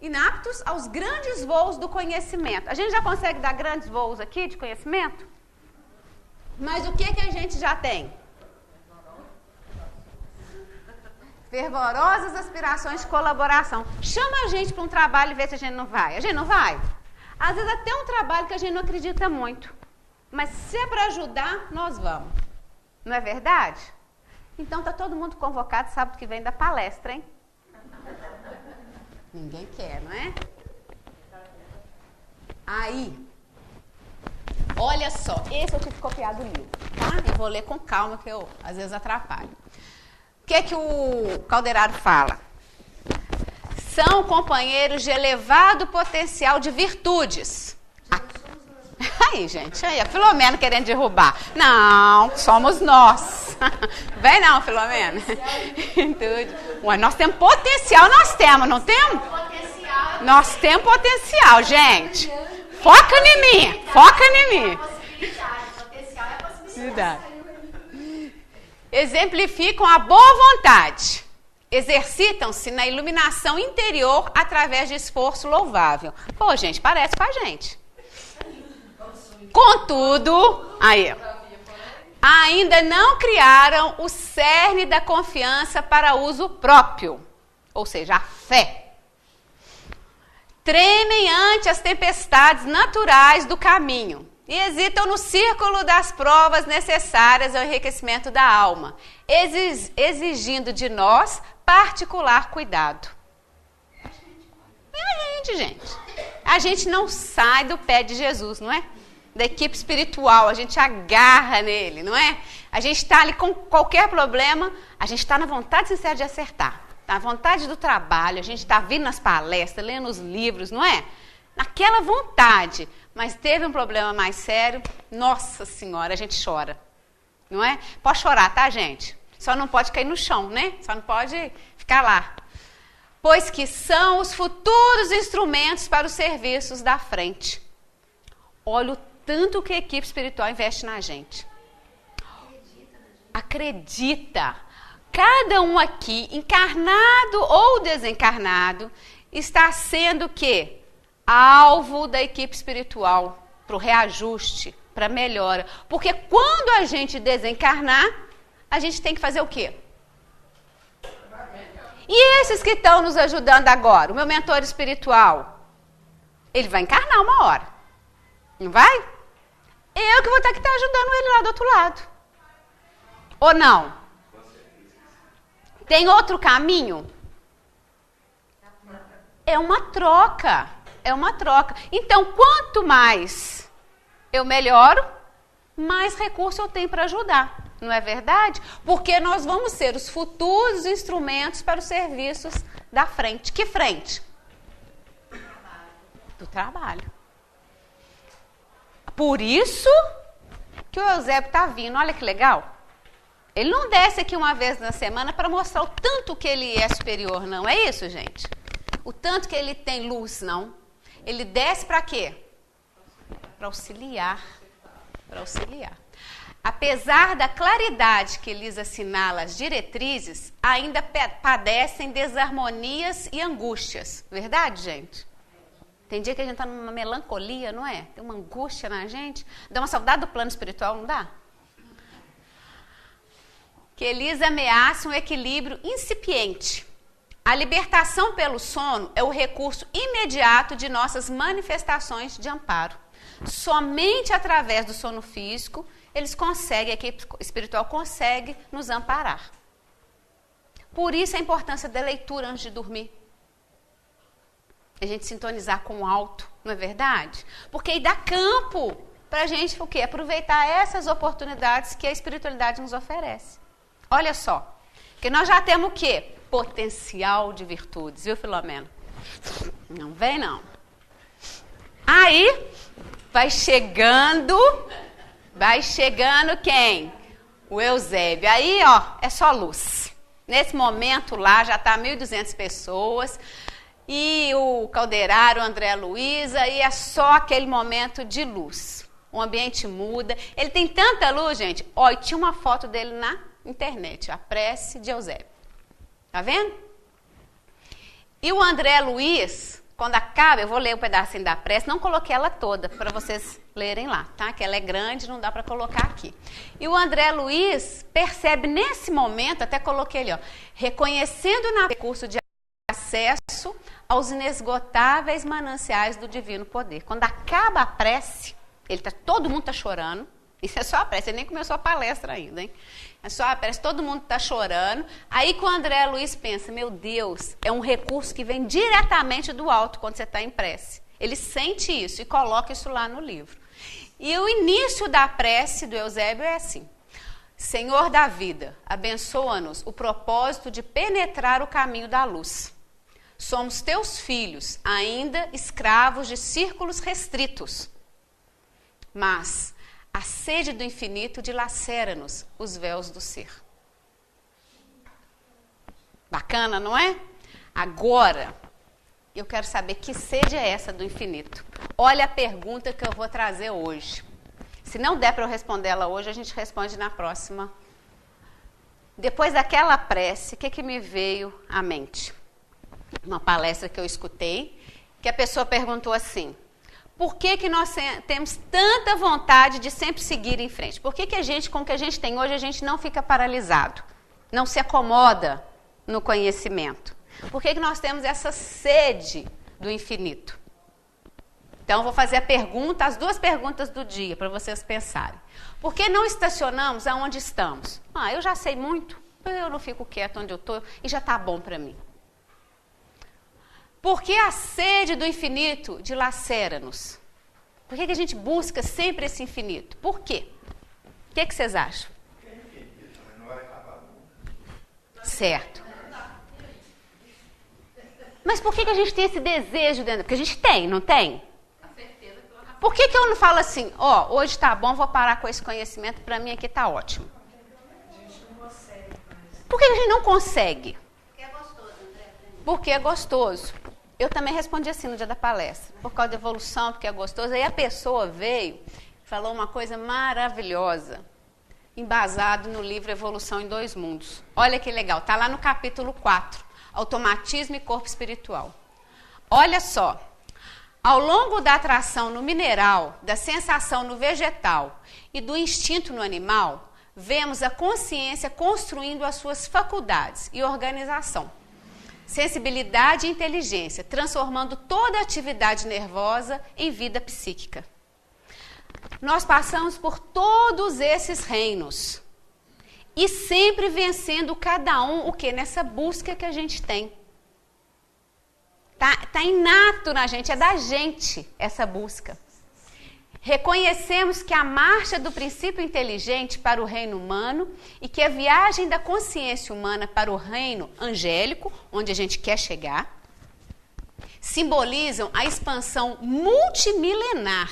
Inaptos aos grandes voos do conhecimento. A gente já consegue dar grandes voos aqui de conhecimento? Mas o que a gente já tem? Fervorosas aspirações de colaboração. Chama a gente para um trabalho e vê se a gente não vai. A gente não vai? Às vezes até um trabalho que a gente não acredita muito. Mas se é para ajudar, nós vamos. Não é verdade? Então está todo mundo convocado sábado que vem da palestra, hein? Ninguém quer, não é? Aí, olha só, esse eu tive copiado do livro, tá? Eu vou ler com calma, que eu às vezes atrapalho. O que é que o Calderaro fala? São companheiros de elevado potencial de virtudes. Aí, gente, aí, a Filomena querendo derrubar. Não, somos nós. Vem não, Filomena. Ué, nós temos potencial, nós temos, não temos? Nós temos potencial, gente. Foca em mim, foca em mim. Potencial é a possibilidade. Exemplificam a boa vontade. Exercitam-se na iluminação interior através de esforço louvável. Pô, gente, parece com a gente. Contudo, ainda não criaram o cerne da confiança para uso próprio, ou seja, a fé. Tremem ante as tempestades naturais do caminho e hesitam no círculo das provas necessárias ao enriquecimento da alma, exigindo de nós particular cuidado. É a gente. A gente não sai do pé de Jesus, não é? Da equipe espiritual, a gente agarra nele, não é? A gente está ali com qualquer problema, a gente está na vontade sincera de acertar, na vontade do trabalho, a gente está vindo nas palestras, lendo os livros, não é? Naquela vontade, mas teve um problema mais sério, nossa senhora, a gente chora, não é? Pode chorar, tá, gente? Só não pode cair no chão, né? Só não pode ficar lá. Pois que são os futuros instrumentos para os serviços da frente. Olha o tanto que a equipe espiritual investe na gente. acredita. Cada um aqui, encarnado ou desencarnado, está sendo o quê? Alvo da equipe espiritual, para o reajuste, para melhora. Porque quando a gente desencarnar, a gente tem que fazer o quê? E esses que estão nos ajudando agora, o meu mentor espiritual, ele vai encarnar uma hora, não vai? Eu que vou ter que estar ajudando ele lá do outro lado. Ou não? Tem outro caminho? É uma troca. É uma troca. Então, quanto mais eu melhoro, mais recurso eu tenho para ajudar. Não é verdade? Porque nós vamos ser os futuros instrumentos para os serviços da frente. Que frente? Do trabalho. Por isso que o Eusébio está vindo. Olha que legal. Ele não desce aqui uma vez na semana para mostrar o tanto que ele é superior, não. É isso, gente? O tanto que ele tem luz, não. Ele desce para quê? Para auxiliar. Para auxiliar. Apesar da claridade que lhes assinala as diretrizes, ainda padecem desarmonias e angústias. Verdade, gente? Tem dia que a gente está numa melancolia, não é? Tem uma angústia na gente. Dá uma saudade do plano espiritual, não dá? Que eles ameaçam o equilíbrio incipiente. A libertação pelo sono é o recurso imediato de nossas manifestações de amparo. Somente através do sono físico, eles conseguem, a equipe espiritual consegue nos amparar. Por isso a importância da leitura antes de dormir. A gente sintonizar com o alto, não é verdade? Porque aí dá campo para a gente o quê? Aproveitar essas oportunidades que a espiritualidade nos oferece. Olha só, que nós já temos o quê? Potencial de virtudes, viu, Filomena? Não vem, não. Aí, vai chegando quem? O Eusébio. Aí, ó, é só luz. Nesse momento lá, já está 1.200 pessoas, e o Calderaro, o André Luiza, e é só aquele momento de luz. O ambiente muda. Ele tem tanta luz, gente. Ó, e tinha uma foto dele na internet, a prece de Eusébio. Tá vendo? E o André Luiz, quando acaba, eu vou ler um pedacinho da prece, não coloquei ela toda para vocês lerem lá, tá? Que ela é grande, não dá para colocar aqui. E o André Luiz percebe nesse momento, até coloquei ali, ó, reconhecendo no recurso de acesso aos inesgotáveis mananciais do divino poder. Quando acaba a prece, todo mundo está chorando. Isso é só a prece, ele nem começou a palestra ainda, hein? É só a prece, todo mundo está chorando. Aí que o André Luiz pensa, meu Deus, é um recurso que vem diretamente do alto quando você está em prece. Ele sente isso e coloca isso lá no livro. E o início da prece do Eusébio é assim: Senhor da vida, abençoa-nos o propósito de penetrar o caminho da luz. Somos teus filhos, ainda escravos de círculos restritos. Mas a sede do infinito dilacera-nos os véus do ser. Bacana, não é? Agora, eu quero saber que sede é essa do infinito. Olha a pergunta que eu vou trazer hoje. Se não der para eu responder ela hoje, a gente responde na próxima. Depois daquela prece, o que me veio à mente? Uma palestra que eu escutei, que a pessoa perguntou assim: por que nós temos tanta vontade de sempre seguir em frente? Por que a gente, com o que a gente tem hoje, a gente não fica paralisado? Não se acomoda no conhecimento? Por que nós temos essa sede do infinito? Então, eu vou fazer as duas perguntas do dia, para vocês pensarem. Por que não estacionamos aonde estamos? Eu já sei muito, eu não fico quieto onde eu estou e já está bom para mim. Por que a sede do infinito dilacera-nos? Por que a gente busca sempre esse infinito? Por quê? O que vocês acham? Porque é infinito, mas não vai acabar nunca. Certo. Mas por que a gente tem esse desejo dentro? Porque a gente tem, não tem? Por que eu não falo assim, hoje está bom, vou parar com esse conhecimento, para mim aqui está ótimo? Por que a gente não consegue? Porque é gostoso, André. Porque é gostoso. Eu também respondi assim no dia da palestra, por causa da evolução, porque é gostoso. Aí a pessoa veio, falou uma coisa maravilhosa. embasado no livro Evolução em Dois Mundos. Olha que legal, está lá no capítulo 4, Automatismo e Corpo Espiritual. Olha só, ao longo da atração no mineral, da sensação no vegetal e do instinto no animal, vemos a consciência construindo as suas faculdades e organização, sensibilidade e inteligência, transformando toda a atividade nervosa em vida psíquica. Nós passamos por todos esses reinos e sempre vencendo cada um o que? Nessa busca que a gente tem. Tá inato na gente, é da gente essa busca. Reconhecemos que a marcha do princípio inteligente para o reino humano e que a viagem da consciência humana para o reino angélico, onde a gente quer chegar, simbolizam a expansão multimilenar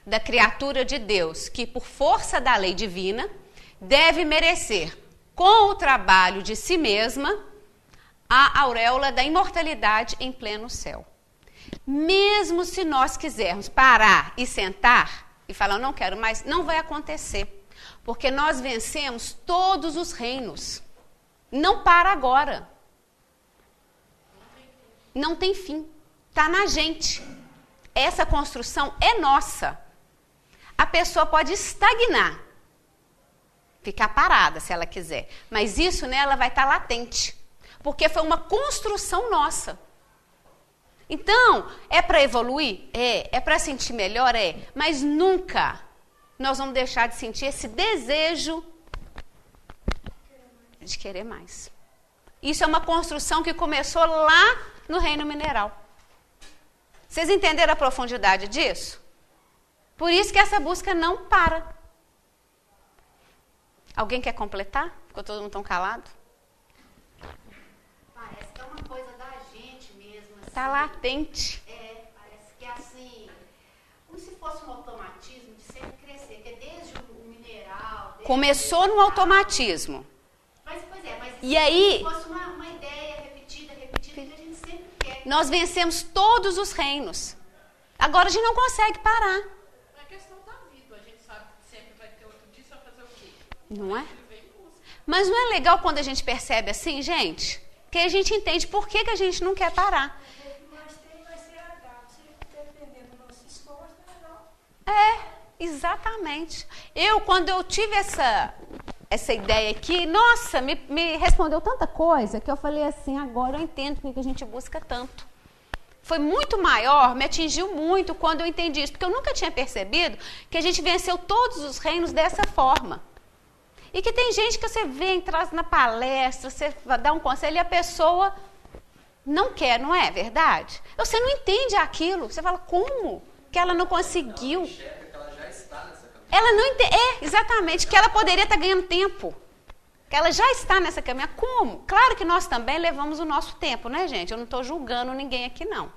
da criatura de Deus, que por força da lei divina deve merecer, com o trabalho de si mesma, a auréola da imortalidade em pleno céu. Mesmo se nós quisermos parar e sentar e falar, não quero mais, não vai acontecer. Porque nós vencemos todos os reinos. Não para agora. Não tem fim. Está na gente. Essa construção é nossa. A pessoa pode estagnar. Ficar parada, se ela quiser. Mas isso nela vai estar latente. Porque foi uma construção nossa. Então, é para evoluir? É para sentir melhor? Mas nunca nós vamos deixar de sentir esse desejo de querer mais. Isso é uma construção que começou lá no reino mineral. Vocês entenderam a profundidade disso? Por isso que essa busca não para. Alguém quer completar? Ficou todo mundo tão calado? Parece que é uma coisa da gente mesmo. Assim. Está latente. Parece que é assim, como se fosse um automatismo de sempre crescer, que é desde o mineral. Começou no automatismo. Mas e aí, se fosse uma ideia repetida, que a gente sempre quer. Nós vencemos todos os reinos. Agora a gente não consegue parar. É questão da vida, a gente sabe que sempre vai ter outro dia, só fazer o quê? Não é? Mas não é legal quando a gente percebe assim, gente? Que a gente entende por que a gente não quer parar. Exatamente. Quando eu tive essa ideia aqui, nossa, me respondeu tanta coisa que eu falei assim, agora eu entendo por que a gente busca tanto. Foi muito maior, me atingiu muito quando eu entendi isso, porque eu nunca tinha percebido que a gente venceu todos os reinos dessa forma. E que tem gente que você vê entrar na palestra, você dá um conselho e a pessoa não quer, não é verdade? Você não entende aquilo, você fala, como que ela não conseguiu? Ela não entende, exatamente, que ela poderia estar ganhando tempo. Que ela já está nessa caminhada. Como? Claro que nós também levamos o nosso tempo, né, gente? Eu não estou julgando ninguém aqui, não.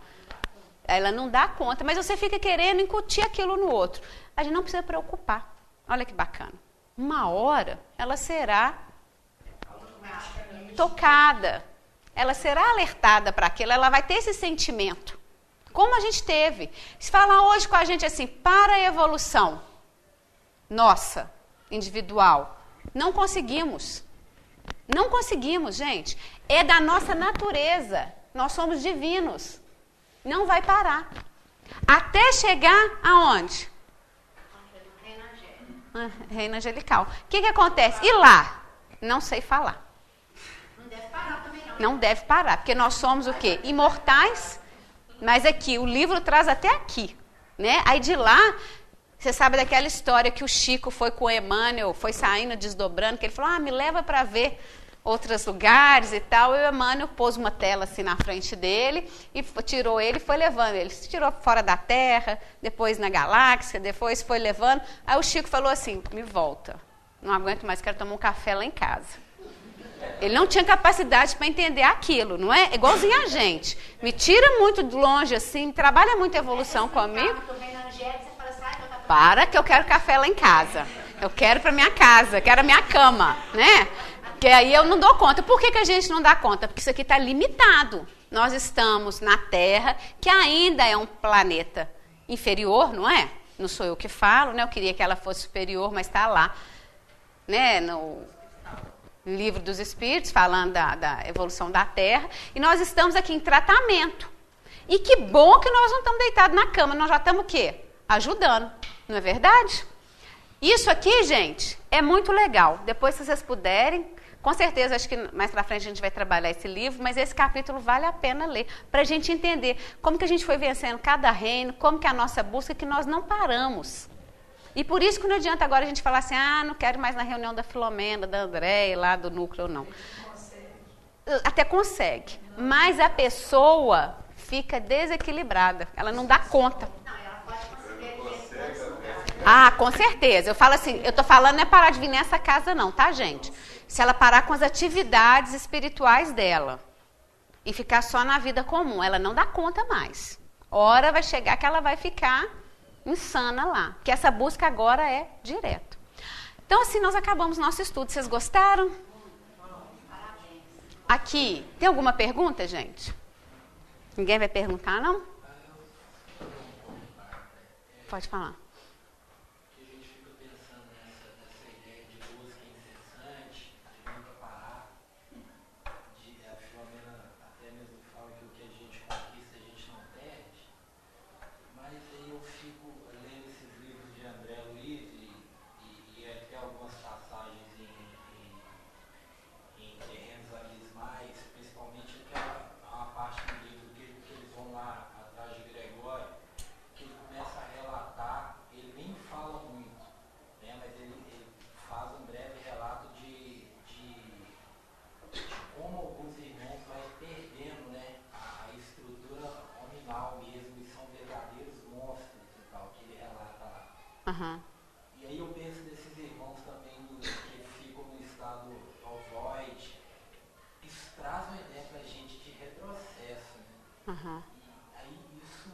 Ela não dá conta, mas você fica querendo incutir aquilo no outro. A gente não precisa preocupar. Olha que bacana. Uma hora, ela será tocada. Ela será alertada para aquilo, ela vai ter esse sentimento. Como a gente teve. Se falar hoje com a gente assim, para a evolução nossa, individual, não conseguimos. Não conseguimos, gente. É da nossa natureza. Nós somos divinos. Não vai parar. Até chegar aonde? Reino angelical. O que acontece? E lá? Não sei falar. Não deve parar também, não. Não deve parar, porque nós somos o quê? Imortais. Mas aqui, o livro traz até aqui, né? Aí de lá, você sabe daquela história que o Chico foi com o Emmanuel, foi saindo, desdobrando, que ele falou, me leva para ver outros lugares e tal. E o Emmanuel pôs uma tela assim na frente dele e tirou ele e foi levando. Ele se tirou fora da Terra, depois na galáxia, depois foi levando. Aí o Chico falou assim, me volta, não aguento mais, quero tomar um café lá em casa. Ele não tinha capacidade para entender aquilo, não é? Igualzinho a gente. Me tira muito de longe assim, trabalha muito a evolução comigo. Para que eu quero café lá em casa. Eu quero para minha casa, quero a minha cama, né? Que aí eu não dou conta. Por que a gente não dá conta? Porque isso aqui está limitado. Nós estamos na Terra, que ainda é um planeta inferior, não é? Não sou eu que falo, né? Eu queria que ela fosse superior, mas está lá. né, no Livro dos Espíritos, falando da evolução da Terra, e nós estamos aqui em tratamento. E que bom que nós não estamos deitados na cama, nós já estamos o quê? Ajudando, não é verdade? Isso aqui, gente, é muito legal. Depois, se vocês puderem, com certeza, acho que mais pra frente a gente vai trabalhar esse livro, mas esse capítulo vale a pena ler, para a gente entender como que a gente foi vencendo cada reino, como que é a nossa busca, que nós não paramos. E por isso que não adianta agora a gente falar assim, não quero mais na reunião da Filomena, da Andréia, lá do núcleo, não. Até consegue, mas a pessoa fica desequilibrada, ela não dá conta. Com certeza. Eu falo assim, eu tô falando não é parar de vir nessa casa não, tá, gente? Se ela parar com as atividades espirituais dela e ficar só na vida comum, ela não dá conta mais. Hora vai chegar que ela vai ficar insana lá, que essa busca agora é direto. Então, assim, nós acabamos nosso estudo. Vocês gostaram? Aqui, tem alguma pergunta, gente? Ninguém vai perguntar, não? Pode falar. E aí eu penso desses irmãos também que ficam no estado ovoide. Isso traz uma ideia pra gente de retrocesso, né? E aí isso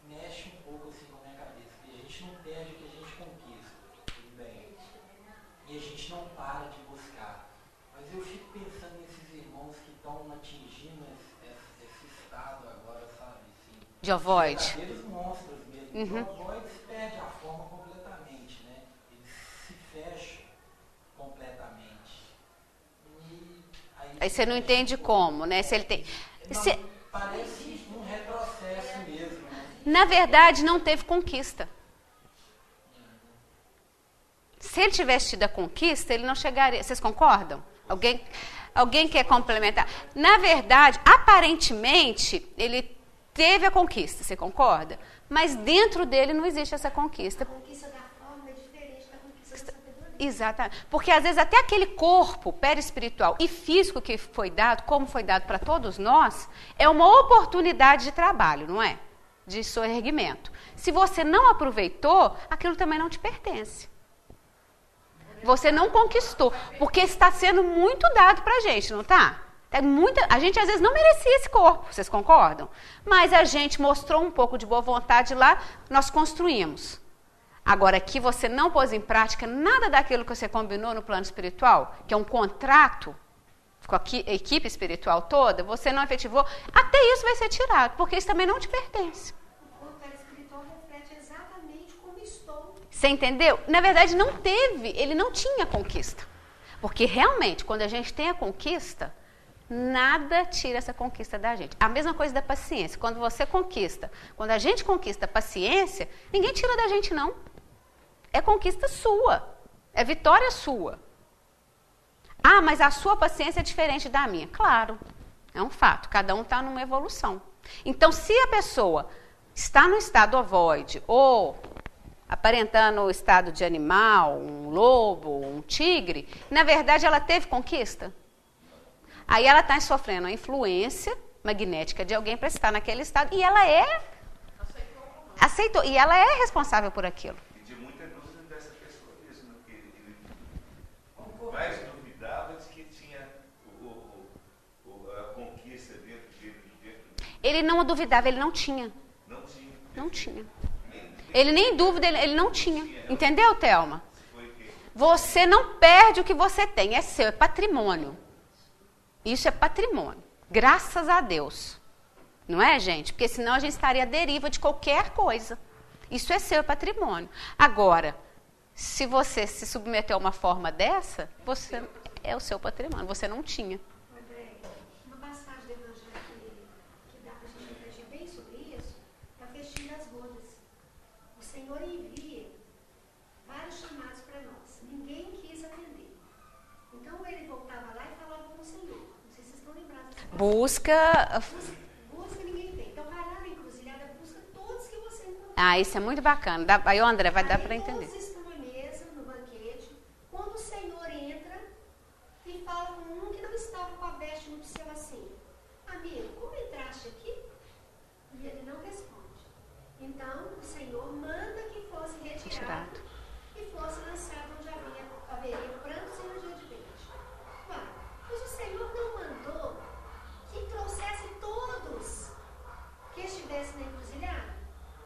mexe um pouco assim com a minha cabeça, porque a gente não perde o que a gente conquista, tudo bem. E a gente não para de buscar. Mas eu fico pensando nesses irmãos que estão atingindo esse estado agora, sabe? Assim, de ovoide. Verdadeiros monstros mesmo. De ovoide se perde a forma completamente, né? Eles se fecham completamente. E aí você não entende como, né? Se ele tem... Parece um retrocesso mesmo, né? Na verdade, não teve conquista. Se ele tivesse tido a conquista, ele não chegaria... Vocês concordam? Alguém quer complementar? Na verdade, aparentemente, ele teve a conquista, você concorda? Mas dentro dele não existe essa conquista. A conquista da forma é diferente da conquista da sabedoria. Exatamente. Porque às vezes até aquele corpo perispiritual e físico que foi dado, como foi dado para todos nós, é uma oportunidade de trabalho, não é? De soerguimento. Se você não aproveitou, aquilo também não te pertence. Você não conquistou, porque está sendo muito dado para a gente, não está? A gente às vezes não merecia esse corpo, vocês concordam? Mas a gente mostrou um pouco de boa vontade lá, nós construímos. Agora, aqui você não pôs em prática nada daquilo que você combinou no plano espiritual, que é um contrato com a equipe espiritual toda, você não efetivou, até isso vai ser tirado, porque isso também não te pertence. O corpo espiritual reflete exatamente como estou. Você entendeu? Na verdade, não teve, ele não tinha conquista. Porque realmente, quando a gente tem a conquista, nada tira essa conquista da gente. A mesma coisa da paciência. Quando você conquista, quando a gente conquista a paciência, ninguém tira da gente, não. É conquista sua. É vitória sua. Mas a sua paciência é diferente da minha. Claro, é um fato. Cada um está numa evolução. Então, se a pessoa está no estado ovoide ou aparentando o estado de animal, um lobo, um tigre, na verdade ela teve conquista. Aí ela está sofrendo a influência magnética de alguém para estar naquele estado e ela aceitou. E ela é responsável por aquilo. E de muita dúvida dessa pessoa mesmo, que ele mais duvidava de que tinha a conquista dentro dele. Ele não duvidava, ele não tinha. Não tinha. Ele nem dúvida, ele não tinha. Entendeu, Thelma? Você não perde o que você tem, é seu, é patrimônio. Isso é patrimônio. Graças a Deus. Não é, gente? Porque senão a gente estaria à deriva de qualquer coisa. Isso é seu, é patrimônio. Agora, Se você se submeteu a uma forma dessa, você é o seu patrimônio, você não tinha. André, uma passagem do Evangelho que dá para a gente refletir bem sobre isso é o festim das bodas. O Senhor envia vários chamados para nós. Ninguém quis atender. Então ele voltava lá e falava com o Senhor. Não sei se vocês estão lembrados. Busca, ninguém tem. Então vai lá na encruzilhada, busca todos que você encontra. Ah, isso é muito bacana. Aí, André, vai dar para entender. Todos estão à mesa, no banquete. Quando o Senhor entra e fala com um que não estava com a veste nupcial assim: amigo, como entraste aqui? E ele não responde. Então o Senhor manda que fosse retirado e fosse lançado onde haveria prantos e ranger de dente. Mas o Senhor não mandou que trouxesse todos que estivessem na encruzilhada?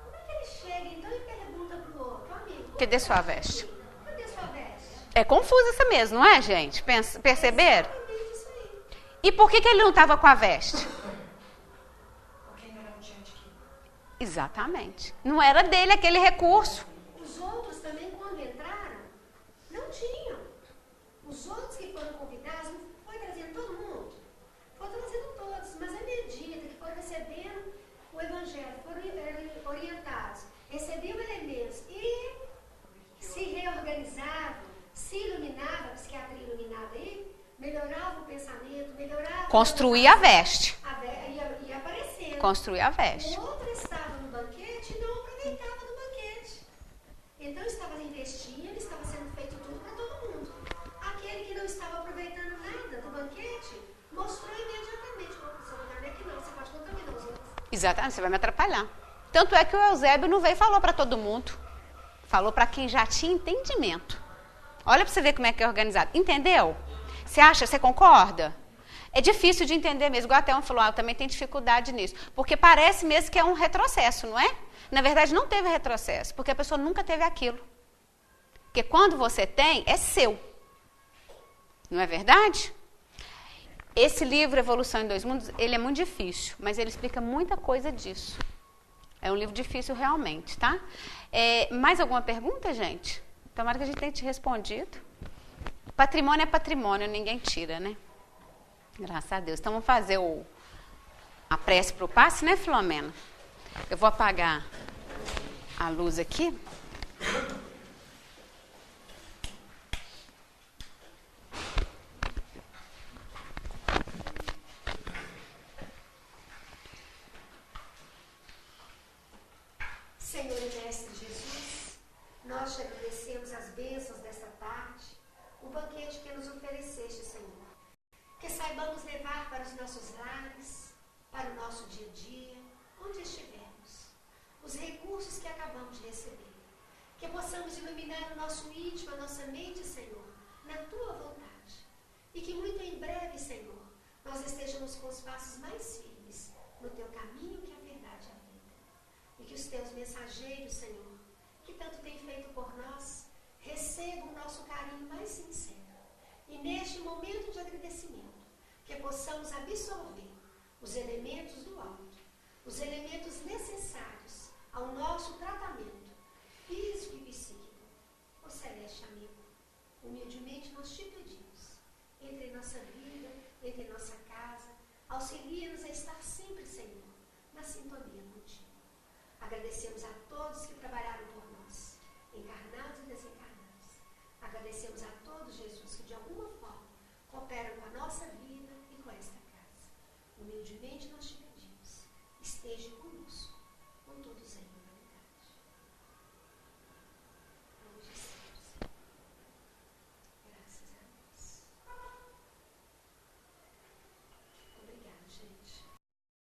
Como é que ele chega então e pergunta para o outro: amigo, Cadê sua veste? Cadê sua veste? É confusa essa mesmo, não é, gente? Perceberam? Exatamente isso aí. E por que ele não estava com a veste? Porque ainda não tinha adquirido. Exatamente. Não era dele aquele recurso. Os outros também, quando entraram, não tinham. Os outros que foram convidados, não foi trazendo todo mundo? Foi trazendo todos, mas à medida que foram recebendo o Evangelho, foram orientados, recebiam elementos e se reorganizavam, se iluminava, a psiquiatria iluminada aí, melhorava o pensamento, melhorava... Construir a veste. Ia aparecendo. Construir a veste. O outro estava no banquete e não aproveitava do banquete. Então estava investindo, estava sendo feito tudo para todo mundo. Aquele que não estava aproveitando nada do banquete, mostrou imediatamente: seu lugar não é que não, você pode contaminar os outros. Exatamente, você vai me atrapalhar. Tanto é que o Eusébio não veio e falou para todo mundo. Falou para quem já tinha entendimento. Olha para você ver como é que é organizado. Entendeu? Você acha, você concorda? É difícil de entender mesmo. Igual até um falou, eu também tenho dificuldade nisso. Porque parece mesmo que é um retrocesso, não é? Na verdade, não teve retrocesso, porque a pessoa nunca teve aquilo. Porque quando você tem, é seu. Não é verdade? Esse livro, Evolução em Dois Mundos, ele é muito difícil, mas ele explica muita coisa disso. É um livro difícil realmente, tá? Mais alguma pergunta, gente? Tomara que a gente tenha te respondido. Patrimônio é patrimônio, ninguém tira, né? Graças a Deus. Então vamos fazer a prece para o passe, né, Filomena? Eu vou apagar a luz aqui. Senhor e Mestre Jesus, nós te agradecemos as bênçãos desta tarde, o banquete que nos ofereceste, Senhor. Que saibamos levar para os nossos lares, para o nosso dia a dia, onde estivermos, os recursos que acabamos de receber. Que possamos iluminar o nosso íntimo, a nossa mente, Senhor, na Tua vontade. E que muito em breve, Senhor, nós estejamos com os passos mais firmes no Teu caminho, que é a verdade e a vida. E que os Teus mensageiros, Senhor, que tanto têm feito por nós, recebam o nosso carinho mais sincero. E neste momento de agradecimento, que possamos absorver os elementos do alto, os elementos necessários ao nosso tratamento físico e psíquico. Ó Celeste amigo, humildemente nós te pedimos, entre em nossa vida, entre em nossa casa, auxilia-nos a estar sempre, Senhor, na sintonia contigo. Agradecemos a todos que trabalharam por nós, encarnados e desencarnados. Agradecemos a todos, Jesus, que de alguma forma cooperam com a nossa vida e com esta casa. Humildemente nós te pedimos, esteja conosco, com todos em